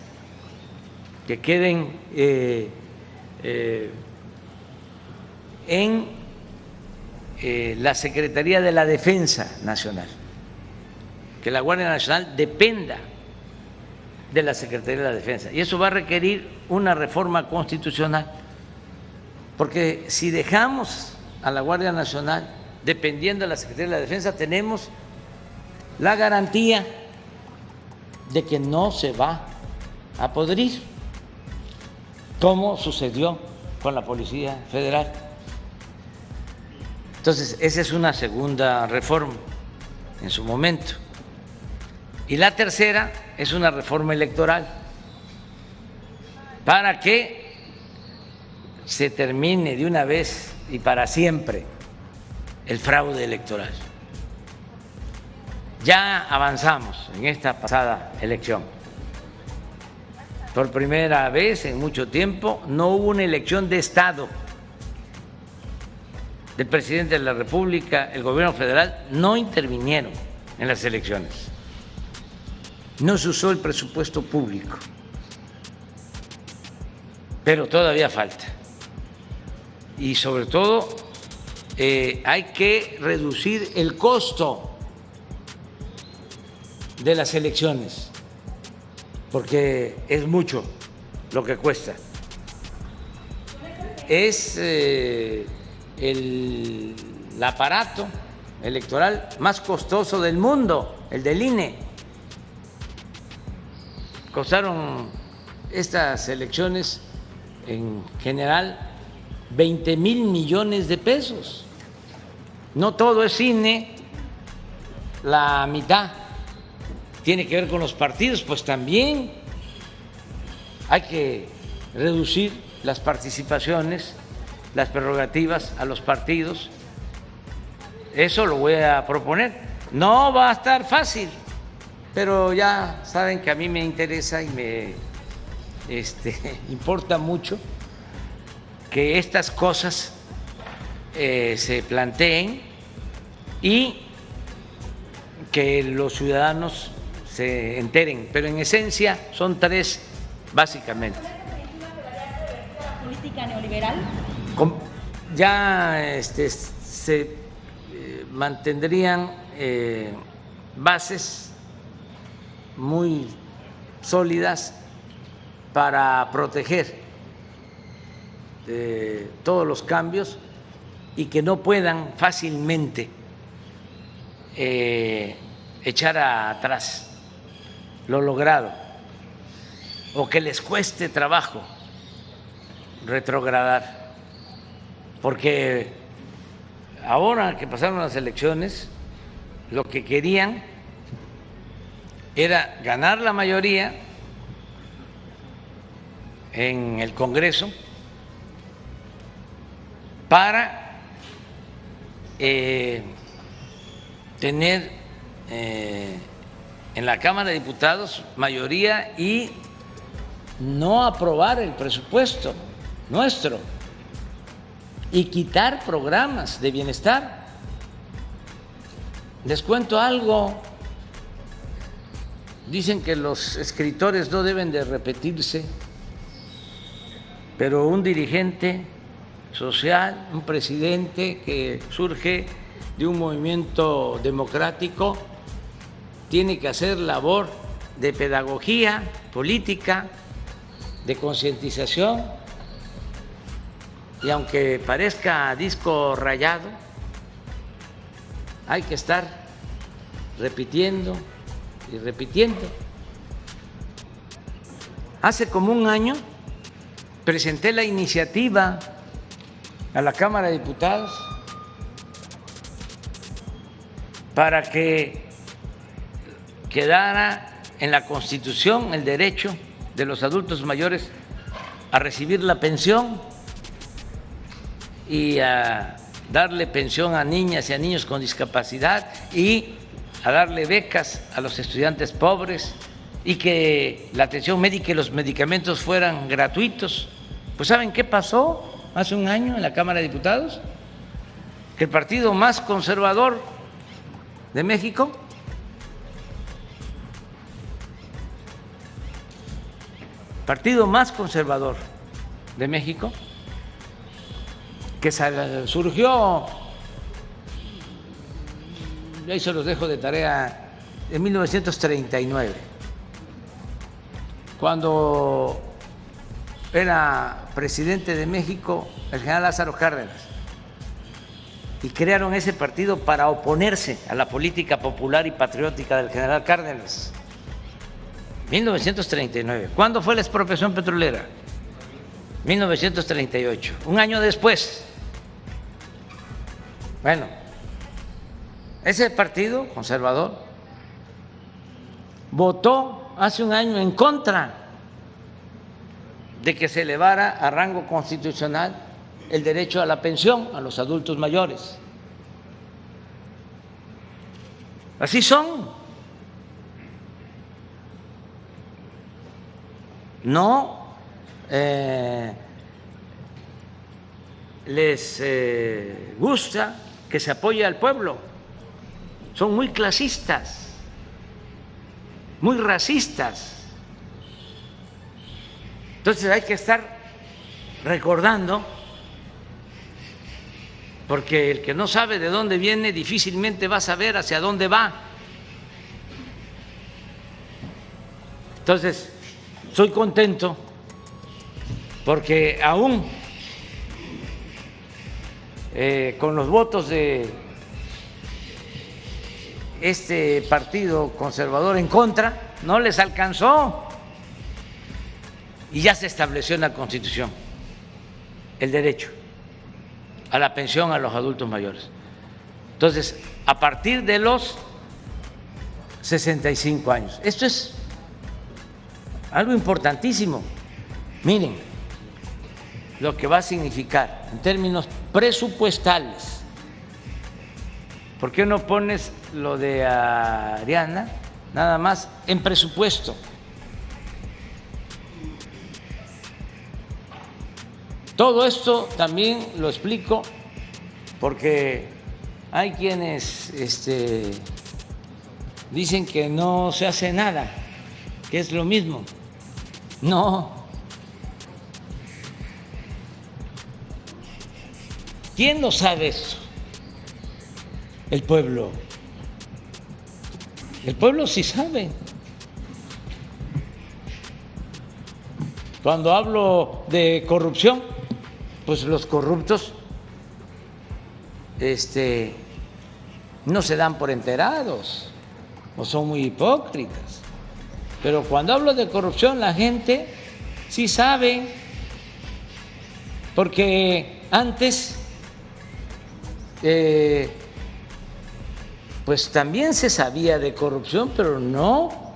que queden en la Secretaría de la Defensa Nacional, que la Guardia Nacional dependa de la Secretaría de la Defensa, y eso va a requerir una reforma constitucional, porque si dejamos a la Guardia Nacional dependiendo de la Secretaría de la Defensa, tenemos la garantía de que no se va a podrir, como sucedió con la Policía Federal. Entonces, esa es una segunda reforma en su momento. Y la tercera es una reforma electoral para que se termine de una vez y para siempre el fraude electoral. Ya avanzamos en esta pasada elección. Por primera vez en mucho tiempo no hubo una elección de Estado. El presidente de la República, el gobierno federal no intervinieron en las elecciones. No se usó el presupuesto público, pero todavía falta. Y sobre todo hay que reducir el costo de las elecciones, porque es mucho lo que cuesta. Es el aparato electoral más costoso del mundo, el del INE. Costaron estas elecciones en general 20,000 millones de pesos. No todo es INE, la mitad tiene que ver con los partidos, pues también hay que reducir las participaciones, las prerrogativas a los partidos. Eso lo voy a proponer. No va a estar fácil, pero ya saben que a mí me interesa y me importa mucho que estas cosas se planteen y que los ciudadanos se enteren, pero en esencia son 3 básicamente. ¿Política neoliberal? Ya se mantendrían bases muy sólidas para proteger todos los cambios y que no puedan fácilmente echar atrás lo logrado o que les cueste trabajo retrogradar, porque ahora que pasaron las elecciones lo que querían era ganar la mayoría en el Congreso para tener en la Cámara de Diputados mayoría y no aprobar el presupuesto nuestro y quitar programas de bienestar. Les cuento algo. Dicen que los escritores no deben de repetirse, pero un dirigente social, un presidente que surge de un movimiento democrático tiene que hacer labor de pedagogía política, de concientización, y aunque parezca disco rayado, hay que estar repitiendo y repitiendo. Hace como un año presenté la iniciativa a la Cámara de Diputados para que quedara en la Constitución el derecho de los adultos mayores a recibir la pensión y a darle pensión a niñas y a niños con discapacidad y a darle becas a los estudiantes pobres y que la atención médica y los medicamentos fueran gratuitos. Pues ¿saben qué pasó hace un año en la Cámara de Diputados? Que el partido más conservador de México que surgió, ahí se los dejo de tarea, en 1939, cuando era presidente de México el general Lázaro Cárdenas, y crearon ese partido para oponerse a la política popular y patriótica del general Cárdenas. 1939. ¿Cuándo fue la expropiación petrolera? 1938, un año después. Bueno, ese partido conservador votó hace un año en contra de que se elevara a rango constitucional el derecho a la pensión a los adultos mayores. Así son. No les gusta que se apoye al pueblo. Son muy clasistas, muy racistas. Entonces hay que estar recordando, porque el que no sabe de dónde viene difícilmente va a saber hacia dónde va. Entonces, soy contento porque aún con los votos de este partido conservador en contra, no les alcanzó y ya se estableció en la Constitución el derecho a la pensión a los adultos mayores. Entonces, a partir de los 65 años. Esto es algo importantísimo. Miren lo que va a significar en términos presupuestales. ¿Por qué no pones lo de Ariana nada más en presupuesto? Todo esto también lo explico porque hay quienes dicen que no se hace nada, que es lo mismo. No. ¿Quién lo sabe eso? El pueblo. El pueblo sí sabe. Cuando hablo de corrupción, pues los corruptos no se dan por enterados o son muy hipócritas. Pero cuando hablo de corrupción, la gente sí sabe, porque antes pues también se sabía de corrupción, pero no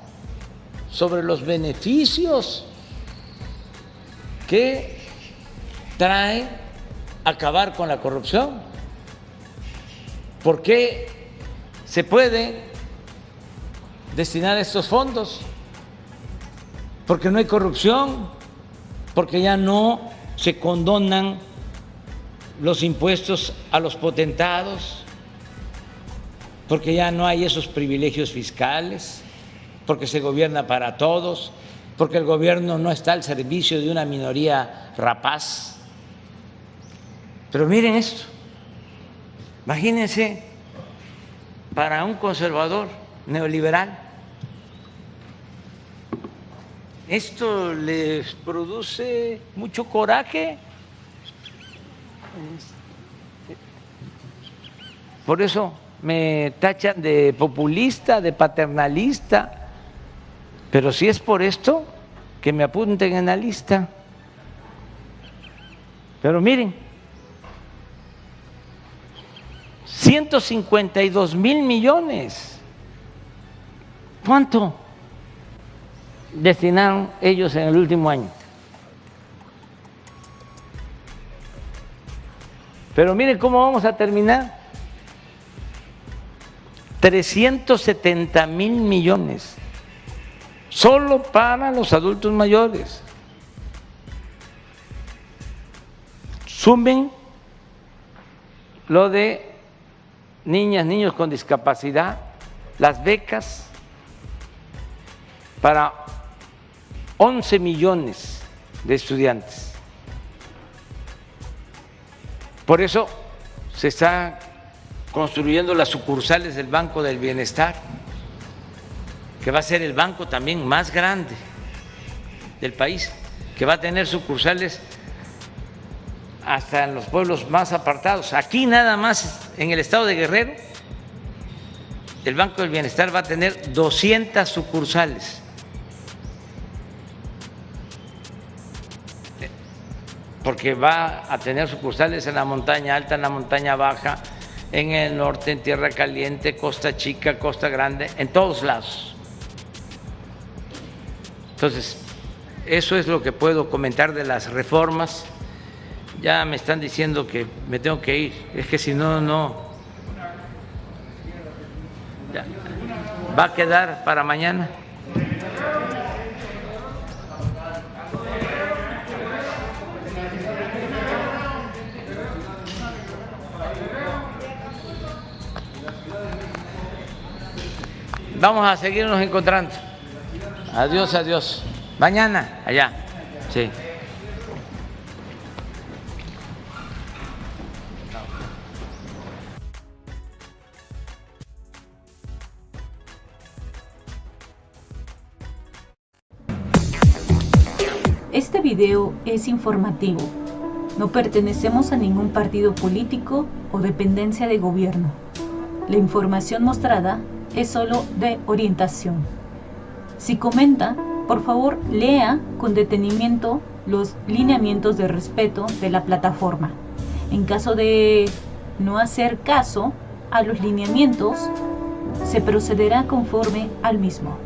sobre los beneficios que trae acabar con la corrupción. ¿Por qué se puede destinar estos fondos? Porque no hay corrupción, porque ya no se condonan los impuestos a los potentados, porque ya no hay esos privilegios fiscales, porque se gobierna para todos, porque el gobierno no está al servicio de una minoría rapaz. Pero miren esto, imagínense para un conservador neoliberal. Esto les produce mucho coraje. Por eso me tachan de populista, de paternalista, pero si es por esto, que me apunten en la lista. Pero miren, 152,000 millones. ¿Cuánto destinaron ellos en el último año? Pero miren cómo vamos a terminar. 370,000 millones solo para los adultos mayores. Sumen lo de niñas, niños con discapacidad, las becas para 11 millones de estudiantes. Por eso se está construyendo las sucursales del Banco del Bienestar, que va a ser el banco también más grande del país, que va a tener sucursales hasta en los pueblos más apartados. Aquí nada más en el estado de Guerrero, el Banco del Bienestar va a tener 200 sucursales. Porque va a tener sucursales en la montaña alta, en la montaña baja, en el norte, en Tierra Caliente, Costa Chica, Costa Grande, en todos lados. Entonces, eso es lo que puedo comentar de las reformas. Ya me están diciendo que me tengo que ir, es que si no, no. Ya. Va a quedar para mañana. Vamos a seguirnos encontrando. Adiós, adiós. Mañana, allá. Sí. Este video es informativo. No pertenecemos a ningún partido político o dependencia de gobierno. La información mostrada es solo de orientación. Si comenta, por favor lea con detenimiento los lineamientos de respeto de la plataforma. En caso de no hacer caso a los lineamientos, se procederá conforme al mismo.